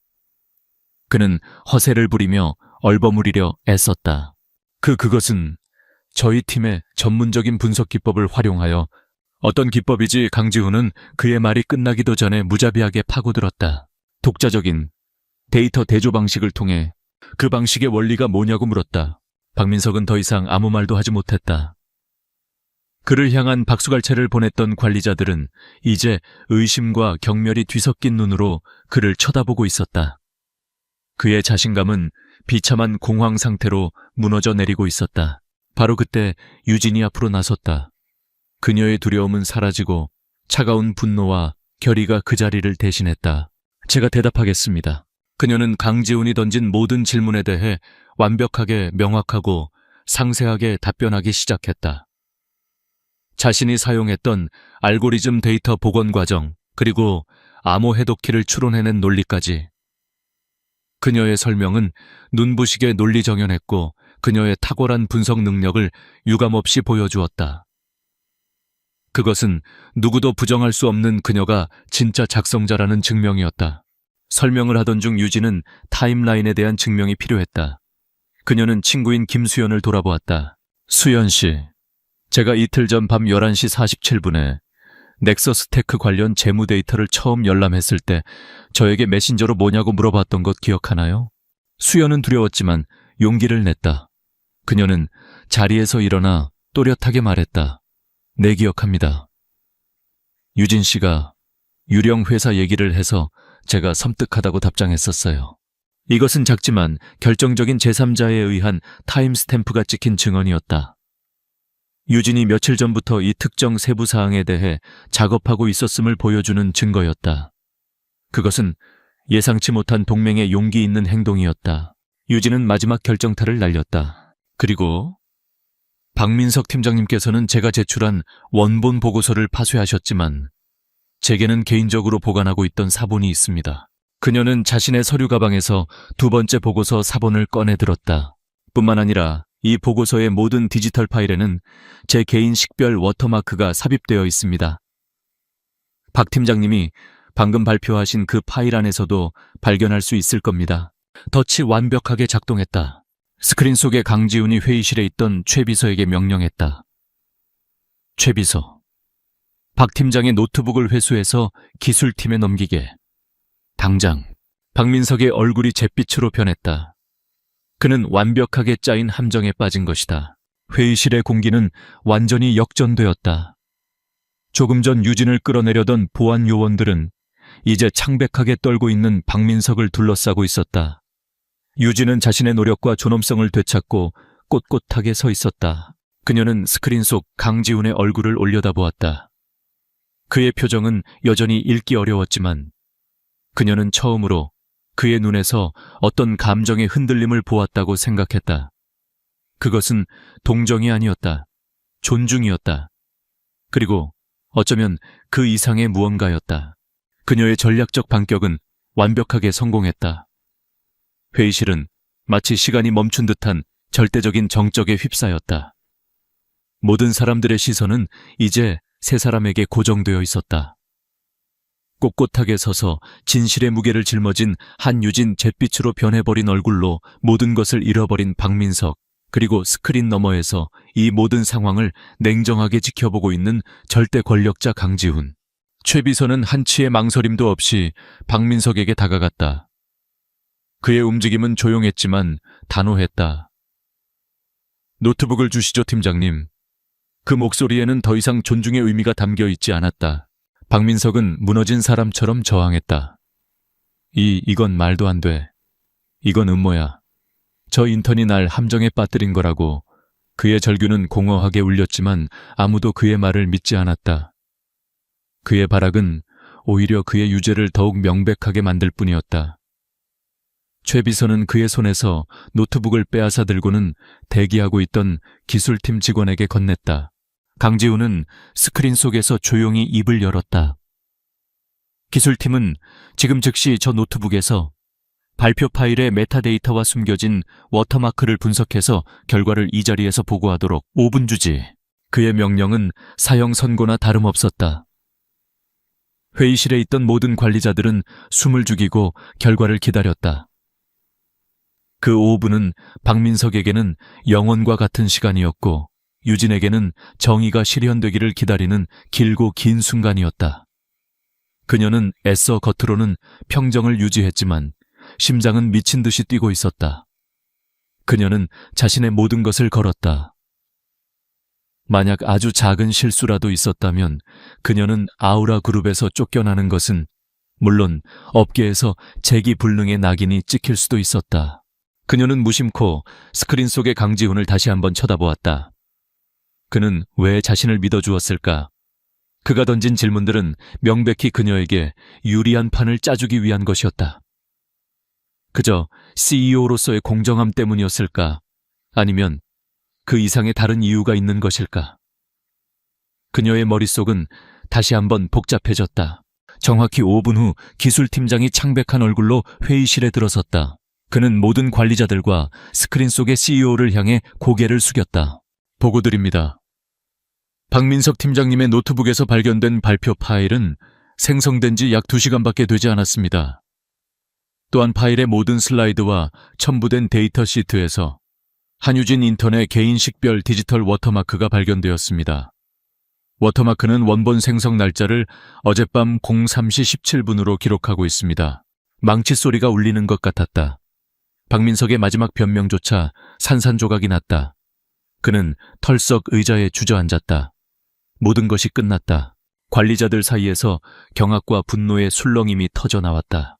그는 허세를 부리며 얼버무리려 애썼다. 그것은 저희 팀의 전문적인 분석 기법을 활용하여 어떤 기법이지. 강지훈은 그의 말이 끝나기도 전에 무자비하게 파고들었다. 독자적인 데이터 대조 방식을 통해. 그 방식의 원리가 뭐냐고 물었다. 박민석은 더 이상 아무 말도 하지 못했다. 그를 향한 박수갈채를 보냈던 관리자들은 이제 의심과 경멸이 뒤섞인 눈으로 그를 쳐다보고 있었다. 그의 자신감은 비참한 공황 상태로 무너져 내리고 있었다. 바로 그때 유진이 앞으로 나섰다. 그녀의 두려움은 사라지고 차가운 분노와 결의가 그 자리를 대신했다. 제가 대답하겠습니다. 그녀는 강지훈이 던진 모든 질문에 대해 완벽하게 명확하고 상세하게 답변하기 시작했다. 자신이 사용했던 알고리즘 데이터 복원 과정, 그리고 암호 해독키를 추론해낸 논리까지. 그녀의 설명은 눈부시게 논리정연했고 그녀의 탁월한 분석 능력을 유감없이 보여주었다. 그것은 누구도 부정할 수 없는 그녀가 진짜 작성자라는 증명이었다. 설명을 하던 중 유진은 타임라인에 대한 증명이 필요했다. 그녀는 친구인 김수연을 돌아보았다. 수연 씨, 제가 이틀 전 밤 11시 47분에 넥서스 테크 관련 재무 데이터를 처음 열람했을 때 저에게 메신저로 뭐냐고 물어봤던 것 기억하나요? 수연은 두려웠지만 용기를 냈다. 그녀는 자리에서 일어나 또렷하게 말했다. 네, 기억합니다. 유진 씨가 유령 회사 얘기를 해서 제가 섬뜩하다고 답장했었어요. 이것은 작지만 결정적인 제3자에 의한 타임스탬프가 찍힌 증언이었다. 유진이 며칠 전부터 이 특정 세부 사항에 대해 작업하고 있었음을 보여주는 증거였다. 그것은 예상치 못한 동맹의 용기 있는 행동이었다. 유진은 마지막 결정타를 날렸다. 그리고 박민석 팀장님께서는 제가 제출한 원본 보고서를 파쇄하셨지만 제게는 개인적으로 보관하고 있던 사본이 있습니다. 그녀는 자신의 서류 가방에서 두 번째 보고서 사본을 꺼내 들었다. 뿐만 아니라 이 보고서의 모든 디지털 파일에는 제 개인 식별 워터마크가 삽입되어 있습니다. 박 팀장님이 방금 발표하신 그 파일 안에서도 발견할 수 있을 겁니다. 덫이 완벽하게 작동했다. 스크린 속에 강지훈이 회의실에 있던 최 비서에게 명령했다. 최 비서, 박 팀장의 노트북을 회수해서 기술팀에 넘기게. 당장. 박민석의 얼굴이 잿빛으로 변했다. 그는 완벽하게 짜인 함정에 빠진 것이다. 회의실의 공기는 완전히 역전되었다. 조금 전 유진을 끌어내려던 보안 요원들은 이제 창백하게 떨고 있는 박민석을 둘러싸고 있었다. 유진은 자신의 노력과 존엄성을 되찾고 꼿꼿하게 서 있었다. 그녀는 스크린 속 강지훈의 얼굴을 올려다보았다. 그의 표정은 여전히 읽기 어려웠지만 그녀는 처음으로 그의 눈에서 어떤 감정의 흔들림을 보았다고 생각했다. 그것은 동정이 아니었다. 존중이었다. 그리고 어쩌면 그 이상의 무언가였다. 그녀의 전략적 반격은 완벽하게 성공했다. 회의실은 마치 시간이 멈춘 듯한 절대적인 정적에 휩싸였다. 모든 사람들의 시선은 이제 세 사람에게 고정되어 있었다. 꼿꼿하게 서서 진실의 무게를 짊어진 한유진 잿빛으로 변해버린 얼굴로 모든 것을 잃어버린 박민석, 그리고 스크린 너머에서 이 모든 상황을 냉정하게 지켜보고 있는 절대 권력자 강지훈. 최 비서는 한치의 망설임도 없이 박민석에게 다가갔다. 그의 움직임은 조용했지만 단호했다. 노트북을 주시죠, 팀장님. 그 목소리에는 더 이상 존중의 의미가 담겨 있지 않았다. 박민석은 무너진 사람처럼 저항했다. 이건 말도 안 돼. 이건 음모야. 저 인턴이 날 함정에 빠뜨린 거라고. 그의 절규는 공허하게 울렸지만 아무도 그의 말을 믿지 않았다. 그의 발악은 오히려 그의 유죄를 더욱 명백하게 만들 뿐이었다. 최 비서는 그의 손에서 노트북을 빼앗아 들고는 대기하고 있던 기술팀 직원에게 건넸다. 강지훈은 스크린 속에서 조용히 입을 열었다. 기술팀은 지금 즉시 저 노트북에서 발표 파일의 메타데이터와 숨겨진 워터마크를 분석해서 결과를 이 자리에서 보고하도록 5분 주지. 그의 명령은 사형 선고나 다름없었다. 회의실에 있던 모든 관리자들은 숨을 죽이고 결과를 기다렸다. 그 5분은 박민석에게는 영원과 같은 시간이었고 유진에게는 정의가 실현되기를 기다리는 길고 긴 순간이었다. 그녀는 애써 겉으로는 평정을 유지했지만 심장은 미친 듯이 뛰고 있었다. 그녀는 자신의 모든 것을 걸었다. 만약 아주 작은 실수라도 있었다면 그녀는 아우라 그룹에서 쫓겨나는 것은 물론 업계에서 재기불능의 낙인이 찍힐 수도 있었다. 그녀는 무심코 스크린 속의 강지훈을 다시 한번 쳐다보았다. 그는 왜 자신을 믿어주었을까? 그가 던진 질문들은 명백히 그녀에게 유리한 판을 짜주기 위한 것이었다. 그저 CEO로서의 공정함 때문이었을까? 아니면 그 이상의 다른 이유가 있는 것일까? 그녀의 머릿속은 다시 한번 복잡해졌다. 정확히 5분 후 기술팀장이 창백한 얼굴로 회의실에 들어섰다. 그는 모든 관리자들과 스크린 속의 CEO를 향해 고개를 숙였다. 보고드립니다. 박민석 팀장님의 노트북에서 발견된 발표 파일은 생성된 지 약 2시간밖에 되지 않았습니다. 또한 파일의 모든 슬라이드와 첨부된 데이터 시트에서 한유진 인턴의 개인 식별 디지털 워터마크가 발견되었습니다. 워터마크는 원본 생성 날짜를 어젯밤 03시 17분으로 기록하고 있습니다. 망치 소리가 울리는 것 같았다. 박민석의 마지막 변명조차 산산조각이 났다. 그는 털썩 의자에 주저앉았다. 모든 것이 끝났다. 관리자들 사이에서 경악과 분노의 술렁임이 터져나왔다.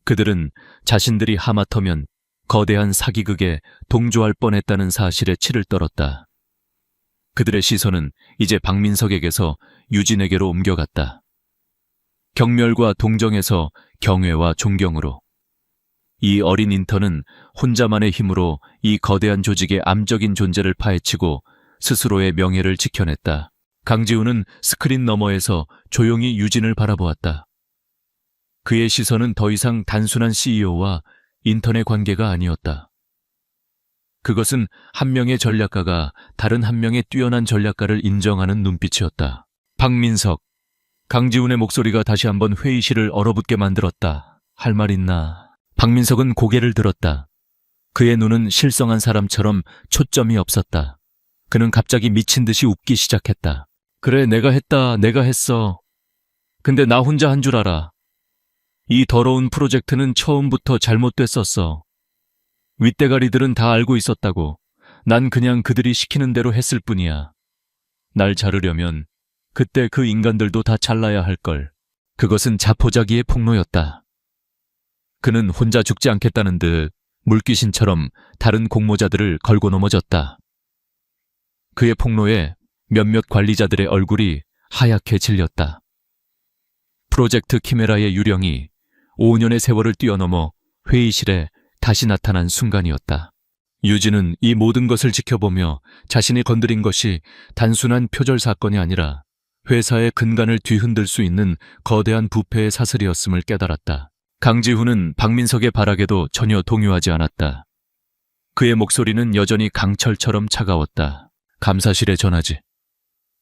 그들은 자신들이 하마터면 거대한 사기극에 동조할 뻔했다는 사실에 치를 떨었다. 그들의 시선은 이제 박민석에게서 유진에게로 옮겨갔다. 경멸과 동정에서 경외와 존경으로. 이 어린 인턴은 혼자만의 힘으로 이 거대한 조직의 암적인 존재를 파헤치고 스스로의 명예를 지켜냈다. 강지훈은 스크린 너머에서 조용히 유진을 바라보았다. 그의 시선은 더 이상 단순한 CEO와 인턴의 관계가 아니었다. 그것은 한 명의 전략가가 다른 한 명의 뛰어난 전략가를 인정하는 눈빛이었다. 박민석, 강지훈의 목소리가 다시 한번 회의실을 얼어붙게 만들었다. 할 말 있나? 박민석은 고개를 들었다. 그의 눈은 실성한 사람처럼 초점이 없었다. 그는 갑자기 미친 듯이 웃기 시작했다. 그래, 내가 했다. 내가 했어. 근데 나 혼자 한 줄 알아. 이 더러운 프로젝트는 처음부터 잘못됐었어. 윗대가리들은 다 알고 있었다고. 난 그냥 그들이 시키는 대로 했을 뿐이야. 날 자르려면 그때 그 인간들도 다 잘라야 할걸. 그것은 자포자기의 폭로였다. 그는 혼자 죽지 않겠다는 듯 물귀신처럼 다른 공모자들을 걸고 넘어졌다. 그의 폭로에 몇몇 관리자들의 얼굴이 하얗게 질렸다. 프로젝트 키메라의 유령이 5년의 세월을 뛰어넘어 회의실에 다시 나타난 순간이었다. 유진은 이 모든 것을 지켜보며 자신이 건드린 것이 단순한 표절 사건이 아니라 회사의 근간을 뒤흔들 수 있는 거대한 부패의 사슬이었음을 깨달았다. 강지훈은 박민석의 발악에도 전혀 동요하지 않았다. 그의 목소리는 여전히 강철처럼 차가웠다. 감사실에 전하지.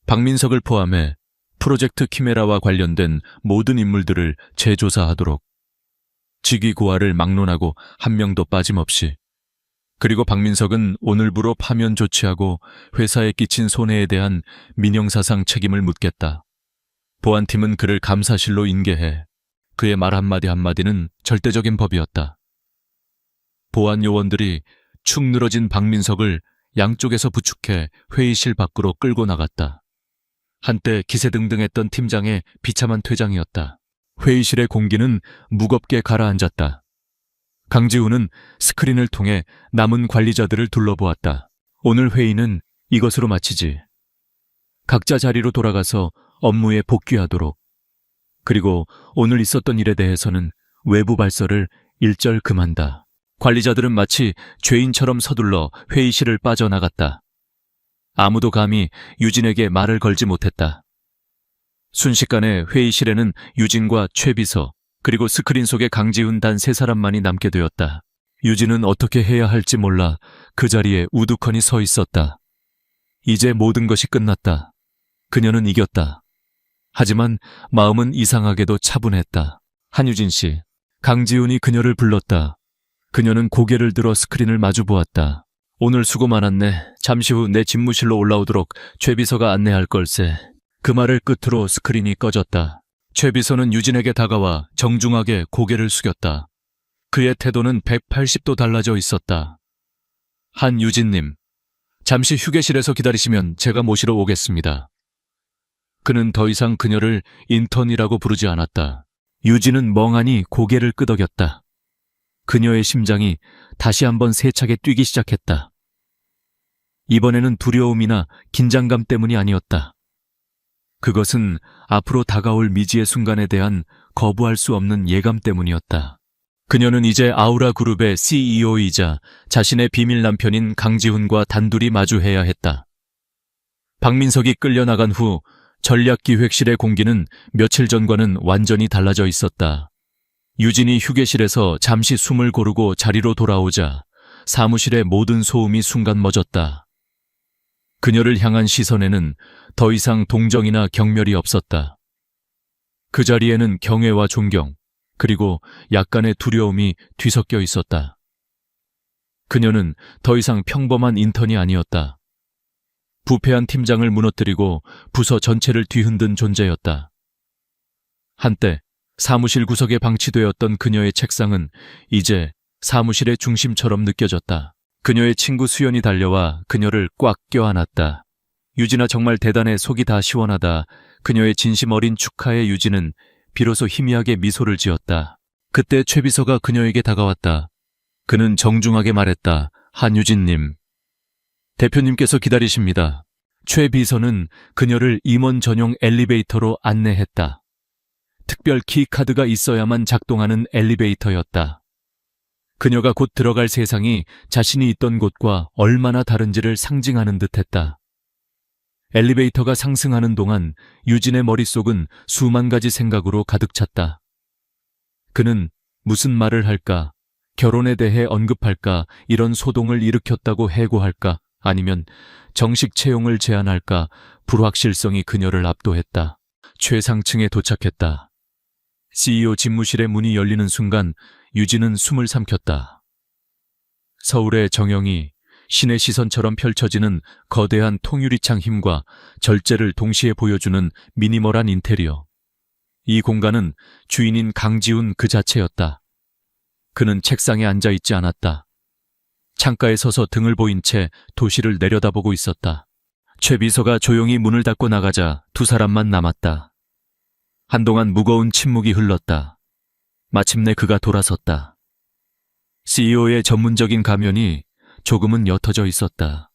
박민석을 포함해 프로젝트 키메라와 관련된 모든 인물들을 재조사하도록. 직위고하를 막론하고 한 명도 빠짐없이. 그리고 박민석은 오늘부로 파면 조치하고 회사에 끼친 손해에 대한 민영사상 책임을 묻겠다. 보안팀은 그를 감사실로 인계해. 그의 말 한마디 한마디는 절대적인 법이었다. 보안 요원들이 축 늘어진 박민석을 양쪽에서 부축해 회의실 밖으로 끌고 나갔다. 한때 기세등등했던 팀장의 비참한 퇴장이었다. 회의실의 공기는 무겁게 가라앉았다. 강지훈은 스크린을 통해 남은 관리자들을 둘러보았다. 오늘 회의는 이것으로 마치지. 각자 자리로 돌아가서 업무에 복귀하도록. 그리고 오늘 있었던 일에 대해서는 외부 발설을 일절 금한다. 관리자들은 마치 죄인처럼 서둘러 회의실을 빠져나갔다. 아무도 감히 유진에게 말을 걸지 못했다. 순식간에 회의실에는 유진과 최 비서 그리고 스크린 속의 강지훈 단 3사람만이 남게 되었다. 유진은 어떻게 해야 할지 몰라 그 자리에 우두커니 서 있었다. 이제 모든 것이 끝났다. 그녀는 이겼다. 하지만 마음은 이상하게도 차분했다. 한유진 씨, 강지훈이 그녀를 불렀다. 그녀는 고개를 들어 스크린을 마주 보았다. 오늘 수고 많았네. 잠시 후 내 집무실로 올라오도록 최 비서가 안내할 걸세. 그 말을 끝으로 스크린이 꺼졌다. 최 비서는 유진에게 다가와 정중하게 고개를 숙였다. 그의 태도는 180도 달라져 있었다. 한유진님, 잠시 휴게실에서 기다리시면 제가 모시러 오겠습니다. 그는 더 이상 그녀를 인턴이라고 부르지 않았다. 유진은 멍하니 고개를 끄덕였다. 그녀의 심장이 다시 한번 세차게 뛰기 시작했다. 이번에는 두려움이나 긴장감 때문이 아니었다. 그것은 앞으로 다가올 미지의 순간에 대한 거부할 수 없는 예감 때문이었다. 그녀는 이제 아우라 그룹의 CEO이자 자신의 비밀 남편인 강지훈과 단둘이 마주해야 했다. 박민석이 끌려나간 후 전략기획실의 공기는 며칠 전과는 완전히 달라져 있었다. 유진이 휴게실에서 잠시 숨을 고르고 자리로 돌아오자 사무실의 모든 소음이 순간 멎었다. 그녀를 향한 시선에는 더 이상 동정이나 경멸이 없었다. 그 자리에는 경외와 존경, 그리고 약간의 두려움이 뒤섞여 있었다. 그녀는 더 이상 평범한 인턴이 아니었다. 부패한 팀장을 무너뜨리고 부서 전체를 뒤흔든 존재였다. 한때 사무실 구석에 방치되었던 그녀의 책상은 이제 사무실의 중심처럼 느껴졌다. 그녀의 친구 수연이 달려와 그녀를 꽉 껴안았다. 유진아, 정말 대단해. 속이 다 시원하다. 그녀의 진심 어린 축하에 유진은 비로소 희미하게 미소를 지었다. 그때 최 비서가 그녀에게 다가왔다. 그는 정중하게 말했다. 한유진님, 대표님께서 기다리십니다. 최 비서는 그녀를 임원 전용 엘리베이터로 안내했다. 특별 키카드가 있어야만 작동하는 엘리베이터였다. 그녀가 곧 들어갈 세상이 자신이 있던 곳과 얼마나 다른지를 상징하는 듯했다. 엘리베이터가 상승하는 동안 유진의 머릿속은 수만 가지 생각으로 가득 찼다. 그는 무슨 말을 할까? 결혼에 대해 언급할까? 이런 소동을 일으켰다고 해고할까? 아니면 정식 채용을 제안할까? 불확실성이 그녀를 압도했다. 최상층에 도착했다. CEO 집무실의 문이 열리는 순간 유진은 숨을 삼켰다. 서울의 정영이 신의 시선처럼 펼쳐지는 거대한 통유리창 힘과 절제를 동시에 보여주는 미니멀한 인테리어. 이 공간은 주인인 강지훈 그 자체였다. 그는 책상에 앉아있지 않았다. 창가에 서서 등을 보인 채 도시를 내려다보고 있었다. 최 비서가 조용히 문을 닫고 나가자 두 사람만 남았다. 한동안 무거운 침묵이 흘렀다. 마침내 그가 돌아섰다. CEO의 전문적인 가면이 조금은 옅어져 있었다.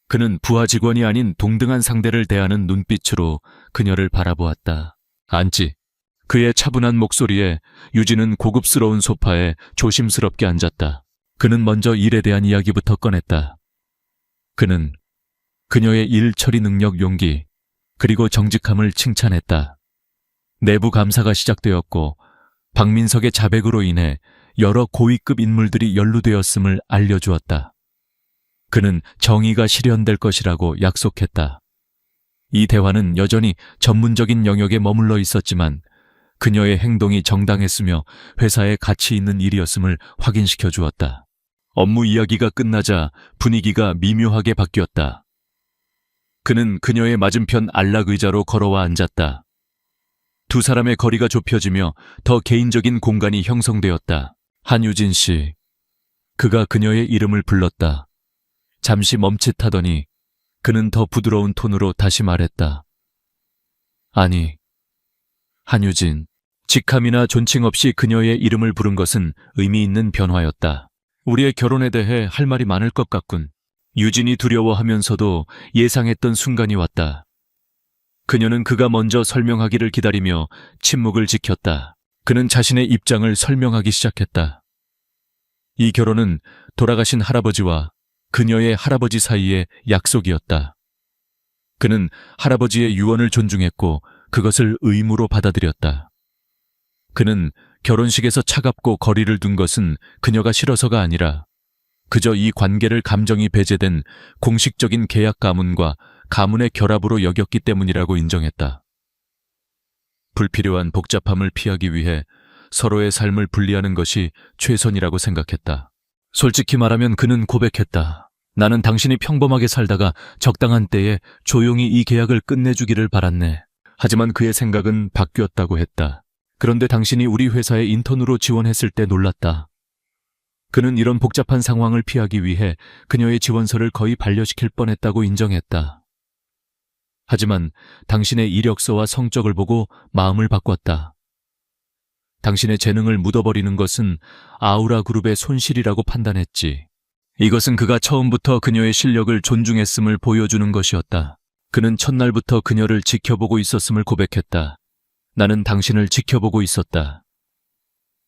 그는 부하 직원이 아닌 동등한 상대를 대하는 눈빛으로 그녀를 바라보았다. 앉지. 그의 차분한 목소리에 유진은 고급스러운 소파에 조심스럽게 앉았다. 그는 먼저 일에 대한 이야기부터 꺼냈다. 그는 그녀의 일 처리 능력, 용기, 그리고 정직함을 칭찬했다. 내부 감사가 시작되었고 박민석의 자백으로 인해 여러 고위급 인물들이 연루되었음을 알려주었다. 그는 정의가 실현될 것이라고 약속했다. 이 대화는 여전히 전문적인 영역에 머물러 있었지만 그녀의 행동이 정당했으며 회사에 가치 있는 일이었음을 확인시켜 주었다. 업무 이야기가 끝나자 분위기가 미묘하게 바뀌었다. 그는 그녀의 맞은편 안락 의자로 걸어와 앉았다. 두 사람의 거리가 좁혀지며 더 개인적인 공간이 형성되었다. 한유진 씨. 그가 그녀의 이름을 불렀다. 잠시 멈칫하더니 그는 더 부드러운 톤으로 다시 말했다. 아니, 한유진. 직함이나 존칭 없이 그녀의 이름을 부른 것은 의미 있는 변화였다. 우리의 결혼에 대해 할 말이 많을 것 같군. 유진이 두려워하면서도 예상했던 순간이 왔다. 그녀는 그가 먼저 설명하기를 기다리며 침묵을 지켰다. 그는 자신의 입장을 설명하기 시작했다. 이 결혼은 돌아가신 할아버지와 그녀의 할아버지 사이의 약속이었다. 그는 할아버지의 유언을 존중했고 그것을 의무로 받아들였다. 그는 결혼식에서 차갑고 거리를 둔 것은 그녀가 싫어서가 아니라 그저 이 관계를 감정이 배제된 공식적인 계약 가문과 가문의 결합으로 여겼기 때문이라고 인정했다. 불필요한 복잡함을 피하기 위해 서로의 삶을 분리하는 것이 최선이라고 생각했다. 솔직히 말하면 그는 고백했다. 나는 당신이 평범하게 살다가 적당한 때에 조용히 이 계약을 끝내주기를 바랐네. 하지만 그의 생각은 바뀌었다고 했다. 그런데 당신이 우리 회사에 인턴으로 지원했을 때 놀랐다. 그는 이런 복잡한 상황을 피하기 위해 그녀의 지원서를 거의 반려시킬 뻔했다고 인정했다. 하지만 당신의 이력서와 성적을 보고 마음을 바꿨다. 당신의 재능을 묻어버리는 것은 아우라 그룹의 손실이라고 판단했지. 이것은 그가 처음부터 그녀의 실력을 존중했음을 보여주는 것이었다. 그는 첫날부터 그녀를 지켜보고 있었음을 고백했다. 나는 당신을 지켜보고 있었다.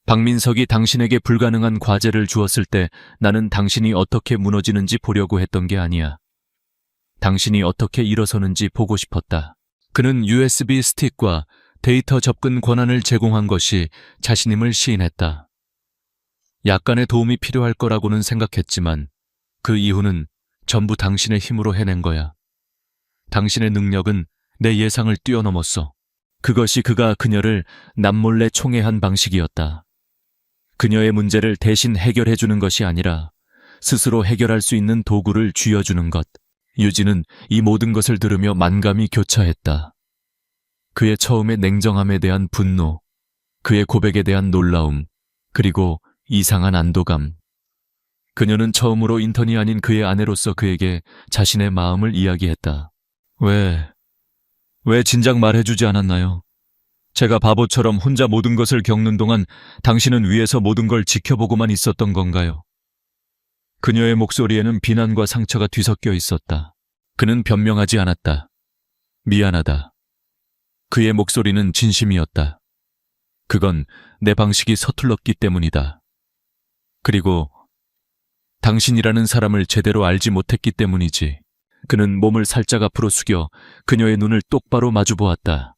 박민석이 당신에게 불가능한 과제를 주었을 때 나는 당신이 어떻게 무너지는지 보려고 했던 게 아니야. 당신이 어떻게 일어서는지 보고 싶었다. 그는 USB 스틱과 데이터 접근 권한을 제공한 것이 자신임을 시인했다. 약간의 도움이 필요할 거라고는 생각했지만 그 이후는 전부 당신의 힘으로 해낸 거야. 당신의 능력은 내 예상을 뛰어넘었어. 그것이 그가 그녀를 남몰래 총애한 방식이었다. 그녀의 문제를 대신 해결해주는 것이 아니라 스스로 해결할 수 있는 도구를 쥐어주는 것. 유진은 이 모든 것을 들으며 만감이 교차했다. 그의 처음의 냉정함에 대한 분노, 그의 고백에 대한 놀라움, 그리고 이상한 안도감. 그녀는 처음으로 인턴이 아닌 그의 아내로서 그에게 자신의 마음을 이야기했다. 왜 진작 말해주지 않았나요? 제가 바보처럼 혼자 모든 것을 겪는 동안 당신은 위에서 모든 걸 지켜보고만 있었던 건가요? 그녀의 목소리에는 비난과 상처가 뒤섞여 있었다. 그는 변명하지 않았다. 미안하다. 그의 목소리는 진심이었다. 그건 내 방식이 서툴렀기 때문이다. 그리고 당신이라는 사람을 제대로 알지 못했기 때문이지. 그는 몸을 살짝 앞으로 숙여 그녀의 눈을 똑바로 마주보았다.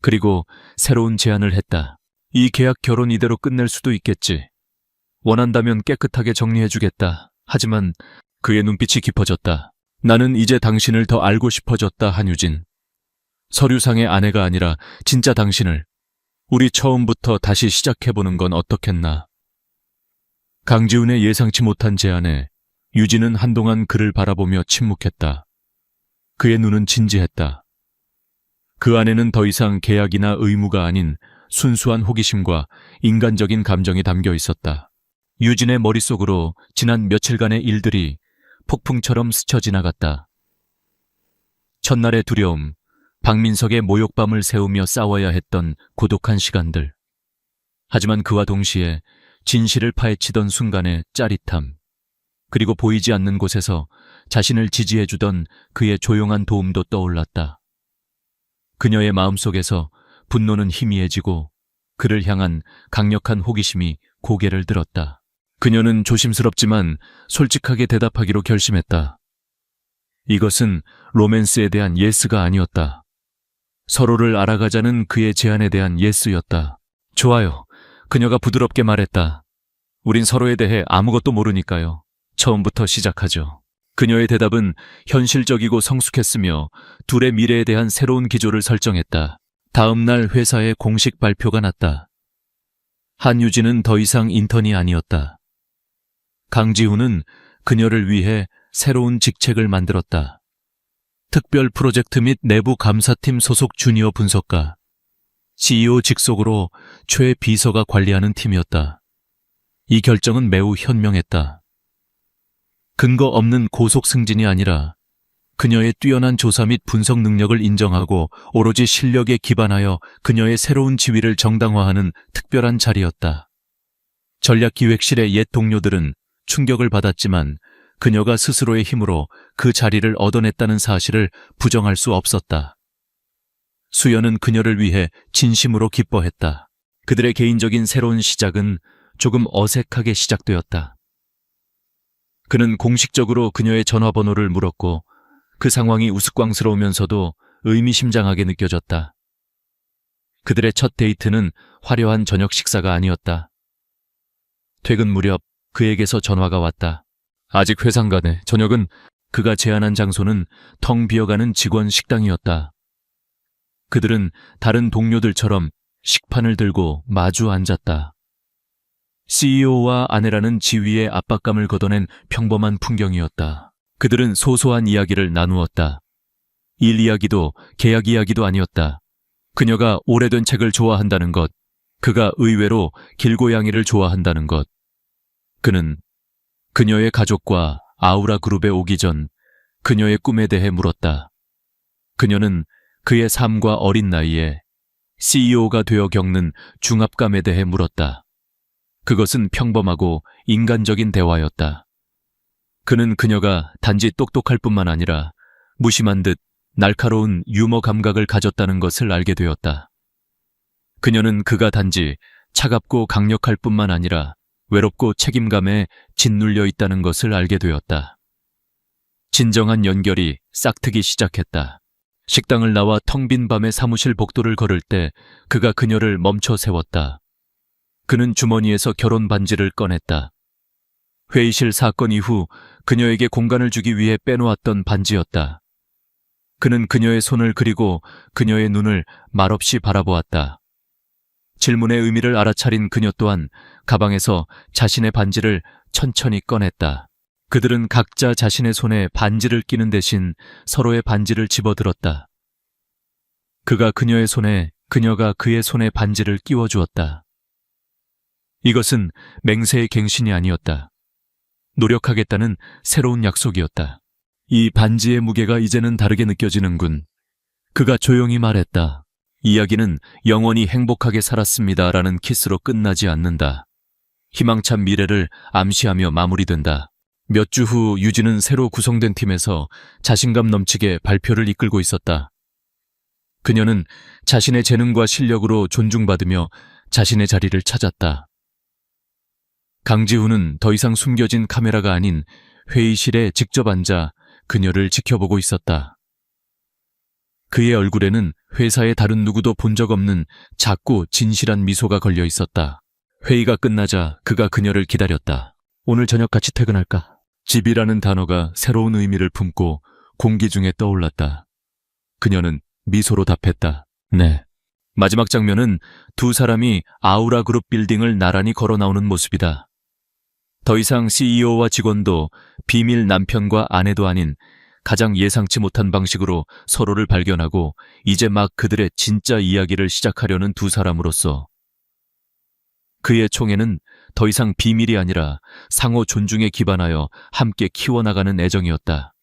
그리고 새로운 제안을 했다. 이 계약 결혼 이대로 끝낼 수도 있겠지. 원한다면 깨끗하게 정리해주겠다. 하지만 그의 눈빛이 깊어졌다. 나는 이제 당신을 더 알고 싶어졌다, 한유진. 서류상의 아내가 아니라 진짜 당신을. 우리 처음부터 다시 시작해보는 건 어떻겠나. 강지훈의 예상치 못한 제안에 유진은 한동안 그를 바라보며 침묵했다. 그의 눈은 진지했다. 그 안에는 더 이상 계약이나 의무가 아닌 순수한 호기심과 인간적인 감정이 담겨 있었다. 유진의 머릿속으로 지난 며칠간의 일들이 폭풍처럼 스쳐 지나갔다. 첫날의 두려움, 박민석의 모욕밤을 새우며 싸워야 했던 고독한 시간들. 하지만 그와 동시에 진실을 파헤치던 순간의 짜릿함, 그리고 보이지 않는 곳에서 자신을 지지해주던 그의 조용한 도움도 떠올랐다. 그녀의 마음속에서 분노는 희미해지고 그를 향한 강력한 호기심이 고개를 들었다. 그녀는 조심스럽지만 솔직하게 대답하기로 결심했다. 이것은 로맨스에 대한 예스가 아니었다. 서로를 알아가자는 그의 제안에 대한 예스였다. 좋아요. 그녀가 부드럽게 말했다. 우린 서로에 대해 아무것도 모르니까요. 처음부터 시작하죠. 그녀의 대답은 현실적이고 성숙했으며 둘의 미래에 대한 새로운 기조를 설정했다. 다음 날 회사에 공식 발표가 났다. 한유진은 더 이상 인턴이 아니었다. 강지훈은 그녀를 위해 새로운 직책을 만들었다. 특별 프로젝트 및 내부 감사팀 소속 주니어 분석가, CEO 직속으로 최 비서가 관리하는 팀이었다. 이 결정은 매우 현명했다. 근거 없는 고속 승진이 아니라 그녀의 뛰어난 조사 및 분석 능력을 인정하고 오로지 실력에 기반하여 그녀의 새로운 지위를 정당화하는 특별한 자리였다. 전략기획실의 옛 동료들은 충격을 받았지만 그녀가 스스로의 힘으로 그 자리를 얻어냈다는 사실을 부정할 수 없었다. 수연은 그녀를 위해 진심으로 기뻐했다. 그들의 개인적인 새로운 시작은 조금 어색하게 시작되었다. 그는 공식적으로 그녀의 전화번호를 물었고 그 상황이 우스꽝스러우면서도 의미심장하게 느껴졌다. 그들의 첫 데이트는 화려한 저녁 식사가 아니었다. 퇴근 무렵 그에게서 전화가 왔다. 아직 회상 가네. 저녁은 그가 제안한 장소는 텅 비어가는 직원 식당이었다. 그들은 다른 동료들처럼 식판을 들고 마주 앉았다. CEO와 아내라는 지위의 압박감을 걷어낸 평범한 풍경이었다. 그들은 소소한 이야기를 나누었다. 일 이야기도 계약 이야기도 아니었다. 그녀가 오래된 책을 좋아한다는 것, 그가 의외로 길고양이를 좋아한다는 것. 그는 그녀의 가족과 아우라 그룹에 오기 전 그녀의 꿈에 대해 물었다. 그녀는 그의 삶과 어린 나이에 CEO가 되어 겪는 중압감에 대해 물었다. 그것은 평범하고 인간적인 대화였다. 그는 그녀가 단지 똑똑할 뿐만 아니라 무심한 듯 날카로운 유머 감각을 가졌다는 것을 알게 되었다. 그녀는 그가 단지 차갑고 강력할 뿐만 아니라 외롭고 책임감에 짓눌려 있다는 것을 알게 되었다. 진정한 연결이 싹트기 시작했다. 식당을 나와 텅 빈 밤의 사무실 복도를 걸을 때 그가 그녀를 멈춰 세웠다. 그는 주머니에서 결혼 반지를 꺼냈다. 회의실 사건 이후 그녀에게 공간을 주기 위해 빼놓았던 반지였다. 그는 그녀의 손을 그리고 그녀의 눈을 말없이 바라보았다. 질문의 의미를 알아차린 그녀 또한 가방에서 자신의 반지를 천천히 꺼냈다. 그들은 각자 자신의 손에 반지를 끼는 대신 서로의 반지를 집어들었다. 그가 그녀의 손에, 그녀가 그의 손에 반지를 끼워주었다. 이것은 맹세의 갱신이 아니었다. 노력하겠다는 새로운 약속이었다. 이 반지의 무게가 이제는 다르게 느껴지는군. 그가 조용히 말했다. 이야기는 영원히 행복하게 살았습니다라는 키스로 끝나지 않는다. 희망찬 미래를 암시하며 마무리된다. 몇 주 후 유진은 새로 구성된 팀에서 자신감 넘치게 발표를 이끌고 있었다. 그녀는 자신의 재능과 실력으로 존중받으며 자신의 자리를 찾았다. 강지훈은 더 이상 숨겨진 카메라가 아닌 회의실에 직접 앉아 그녀를 지켜보고 있었다. 그의 얼굴에는 회사의 다른 누구도 본 적 없는 작고 진실한 미소가 걸려 있었다. 회의가 끝나자 그가 그녀를 기다렸다. 오늘 저녁 같이 퇴근할까? 집이라는 단어가 새로운 의미를 품고 공기 중에 떠올랐다. 그녀는 미소로 답했다. 네. 마지막 장면은 두 사람이 아우라 그룹 빌딩을 나란히 걸어 나오는 모습이다. 더 이상 CEO와 직원도 비밀 남편과 아내도 아닌 가장 예상치 못한 방식으로 서로를 발견하고 이제 막 그들의 진짜 이야기를 시작하려는 두 사람으로서 그의 총애는 더 이상 비밀이 아니라 상호 존중에 기반하여 함께 키워나가는 애정이었다.